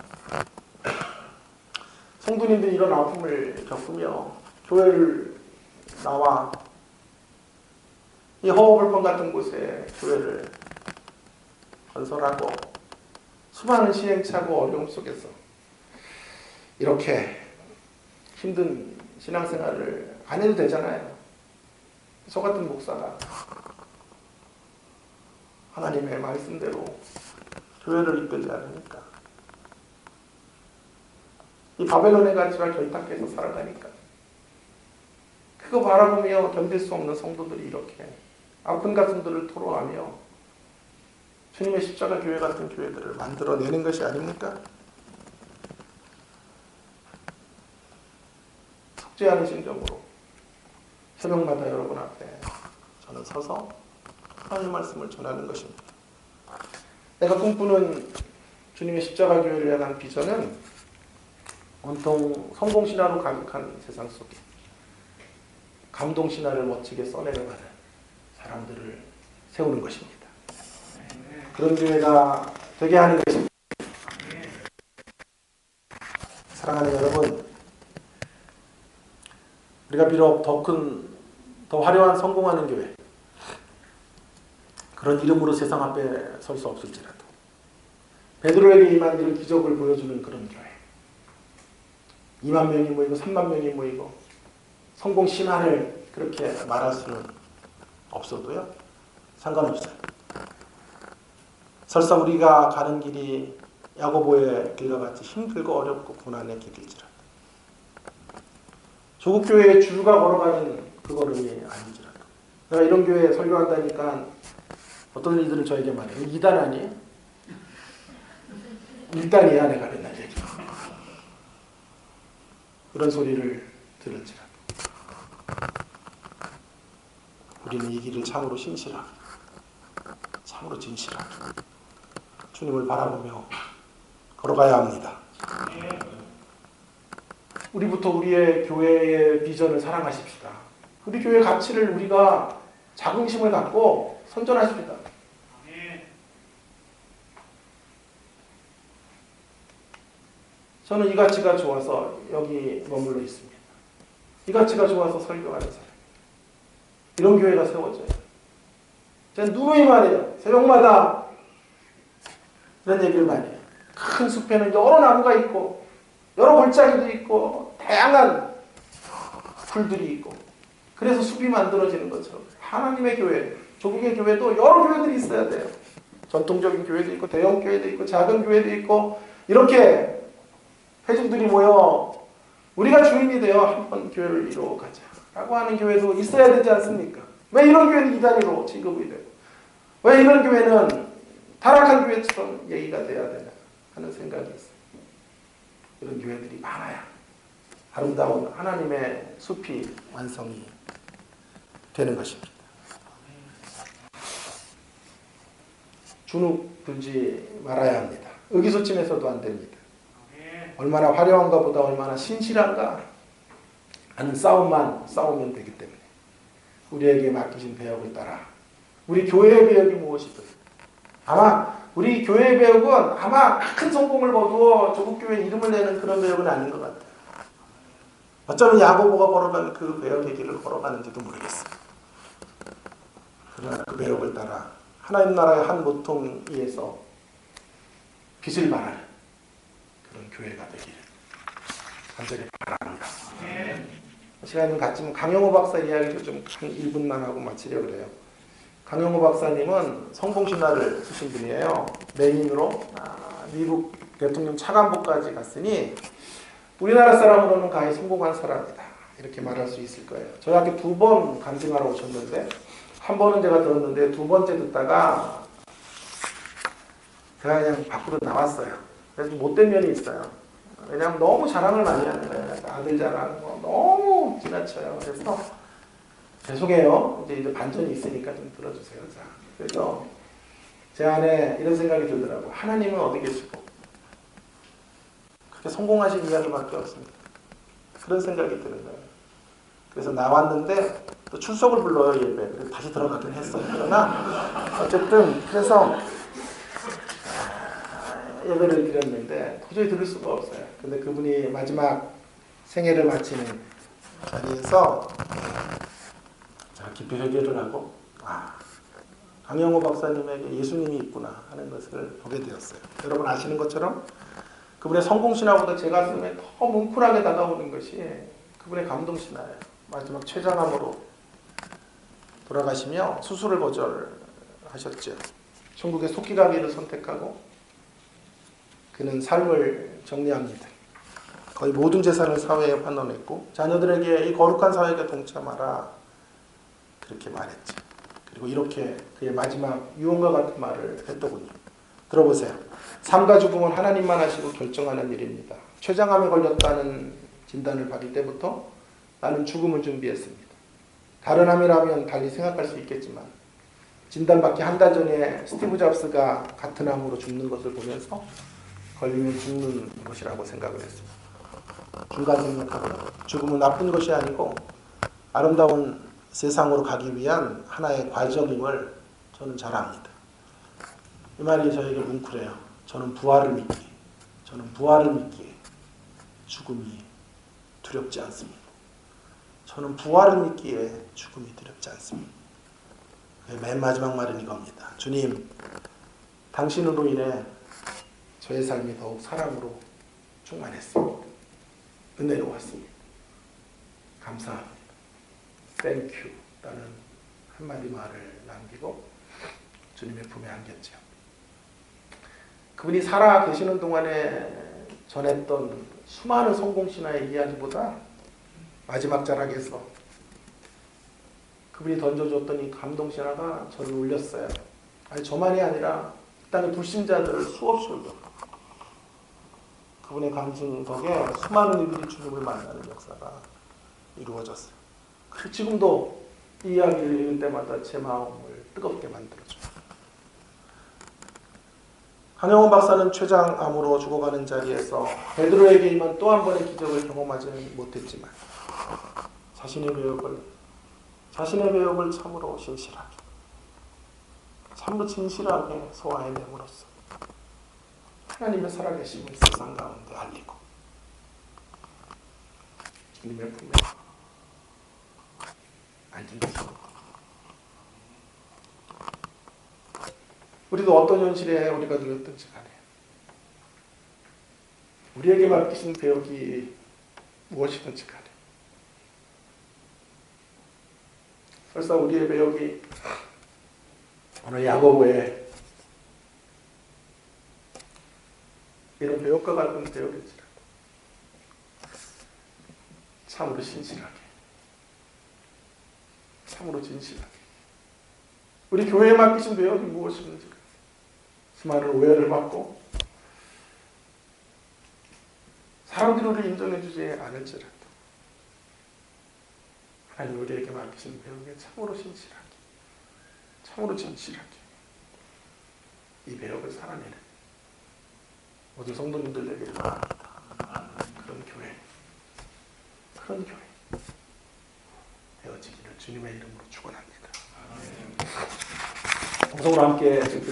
성도님들이 이런 아픔을 겪으며 교회를 나와 이 허허벌판 같은 곳에 교회를 건설하고 수많은 시행착오 어려움 속에서 이렇게 힘든 신앙생활을 안 해도 되잖아요. 저 같은 목사가 하나님의 말씀대로 교회를 이끌지 않으니까 이 바벨론의 가치와 결탁해서 살아가니까 그거 바라보며 견딜 수 없는 성도들이 이렇게 아픈 가슴들을 토로하며 주님의 십자가 교회 같은 교회들을 만들어내는 것이 아닙니까? 속죄하는 심정으로 새벽마다 여러분 앞에 저는 서서 하나님 말씀을 전하는 것입니다. 내가 꿈꾸는 주님의 십자가 교회를 향한 비전은 온통 성공신화로 가득한 세상 속에 감동신화를 멋지게 써내려가는 사람들을 세우는 것입니다. 그런 교회가 되게 하는 것입니다. 사랑하는 여러분, 우리가 비록 더 화려한 성공하는 교회, 그런 이름으로 세상 앞에 설 수 없을지라도 베드로에게 임한 이런 기적을 보여주는 그런 교회, 2만 명이 모이고 3만 명이 모이고 성공 신화를 그렇게 말할 수는 없어도요, 상관없어요. 설사 우리가 가는 길이 야고보의 길과 같이 힘들고 어렵고 고난의 길일지라도, 조국 교회의 주가 걸어가는 그 걸음이 아닌지라도, 내가 이런 교회에 설교한다니까 어떤 이들은 저에게 말해요. 2단 아니에요? 1단이야 내가 맨날 얘기. 그런 소리를 들을지라도 우리는 이 길을 참으로 신실하게 참으로 진실하게 주님을 바라보며 걸어가야 합니다. 우리부터 우리의 교회의 비전을 사랑하십시다. 우리 교회의 가치를 우리가 자긍심을 갖고 선전하십시다. 저는 이 가치가 좋아서 여기 머물러 있습니다. 이 가치가 좋아서 설교하는 사람. 이런 교회가 세워져요. 제가 누누이 말해요. 새벽마다 이런 얘기를 많이 해요. 큰 숲에는 여러 나무가 있고 여러 골짜기도 있고 다양한 풀들이 있고 그래서 숲이 만들어지는 것처럼 하나님의 교회, 조국의 교회도 여러 교회들이 있어야 돼요. 전통적인 교회도 있고 대형 교회도 있고 작은 교회도 있고 이렇게 회중들이 모여 우리가 주인이 되어 한번 교회를 이루어가자 라고 하는 교회도 있어야 되지 않습니까? 왜 이런 교회는 이단위로 취급이 되고 왜 이런 교회는 타락한 교회처럼 얘기가 돼야 되나 하는 생각이 있어요. 이런 교회들이 많아야 아름다운 하나님의 숲이 완성이 되는 것입니다. 주눅 들지 말아야 합니다. 의기소침해서도 안 됩니다. 얼마나 화려한가 보다 얼마나 신실한가 하는 싸움만 싸우면 되기 때문에 우리에게 맡기신 배역을 따라 우리 교회의 배역이 무엇이든 아마 우리 교회의 배역은 아마 큰 성공을 거두어 조국교회 이름을 내는 그런 배역은 아닌 것 같아요. 어쩌면 야고보가 걸어가는 그 배역의 길을 걸어가는지도 모르겠어요. 그러나 그 배역을 따라 하나님 나라의 한 모퉁이에서 빛을 발하는 그런 교회가 되기를 간절히 바랍니다. 시간이 같지만 강영호 박사 이야기를 좀 한 1분만 하고 마치려고 해요. 강영호 박사님은 성공신화를 쓰신 분이에요. 맹인으로 미국 대통령 차관보까지 갔으니 우리나라 사람으로는 가히 성공한 사람이다. 이렇게 말할 수 있을 거예요. 저희한테 2번 간증하러 오셨는데 한 번은 제가 들었는데 두 번째 듣다가 제가 그냥 밖으로 나왔어요. 그래서 못된 면이 있어요. 왜냐하면 너무 자랑을 많이 하는 거예요. 아들 자랑하는 거 너무 지나쳐요. 그래서 죄송해요. 이제 반전이 있으니까 좀 들어주세요. 자, 그래서 제 안에 이런 생각이 들더라고요. 하나님은 어디 계시고 그렇게 성공하신 이야기밖에 없습니다. 그런 생각이 드는 거예요. 그래서 나왔는데 또 출석을 불러요, 예배. 그래서 다시 들어가긴 했어요. 그러나 어쨌든 그래서 예배를 드렸는데 도저히 들을 수가 없어요. 근데 그분이 마지막 생애를 마치는 자리에서 깊이 회개를 하고 강영호 박사님에게 예수님이 있구나 하는 것을 보게 되었어요. 여러분 아시는 것처럼 그분의 성공신화보다 제 가슴에 더 뭉클하게 다가오는 것이 그분의 감동신화예요. 마지막 췌장암으로 돌아가시며 수술을 거절하셨죠. 천국의 속기가기를 선택하고 그는 삶을 정리합니다. 거의 모든 재산을 사회에 환원했고 자녀들에게 이 거룩한 사역에 동참하라 그렇게 말했죠. 그리고 이렇게 그의 마지막 유언과 같은 말을 했더군요. 들어보세요. 삶과 죽음은 하나님만 하시고 결정하는 일입니다. 췌장암에 걸렸다는 진단을 받을 때부터 나는 죽음을 준비했습니다. 다른 암이라면 달리 생각할 수 있겠지만 진단받기 한 달 전에 스티브 잡스가 같은 암으로 죽는 것을 보면서 걸리면 죽는 것이라고 생각을 했습니다. 중간 생각하고요. 죽음은 나쁜 것이 아니고 아름다운 세상으로 가기 위한 하나의 과정임을 저는 잘 압니다. 이 말이 저에게 뭉클해요. 저는 부활을 믿기에 죽음이 두렵지 않습니다. 저는 부활을 믿기에 죽음이 두렵지 않습니다. 맨 마지막 말은 이겁니다. 주님, 당신으로 인해 저의 삶이 더욱 사랑으로 충만했습니다. 은혜로웠습니다. 감사합니다. Thank you 라는 한마디 말을 남기고 주님의 품에 안겼죠. 그분이 살아 계시는 동안에 전했던 수많은 성공신화의 이야기보다 마지막 자락에서 그분이 던져줬던 이 감동신화가 저를 울렸어요. 아니 저만이 아니라 이 땅의 불신자들을 수없이 울렸고 그분의 감동 덕에 수많은 이들이 주님을 만나는 역사가 이루어졌어요. 지금도 이 이야기를 읽을 때마다 제 마음을 뜨겁게 만들어줘요. 강영원 박사는 췌장암으로 죽어가는 자리에서 베드로에게 임한 또 한 번의 기적을 경험하지 못했지만 자신의 배역을 참으로 신실하게, 참으로 진실하게 소화해냄으로써 하나님의 살아계심을 세상 가운데 알리고 주님의 품에 앉은 것입니다. 우리도 어떤 현실에 우리가 들었든지 간에 우리에게 맡기신 배역이 무엇이든지 간에 설사 우리의 배역이 오늘 야고보의 이런 배역과 같은 배역일지라도 참으로 신실하게, 참으로 진실하게 우리 교회에 맡기신 배역이 무엇이든지 수많은 오해를 받고 사람들이 우리를 인정해주지 않을지라도 하나님 우리에게 맡기신 배역에 참으로 신실하게, 참으로 진실하게 이 배역을 살아내는 모든 성도님들 되기를 바랍니다. 그런 교회 되어지기를 주님의 이름으로 축원합니다. 동성으로 함께 지금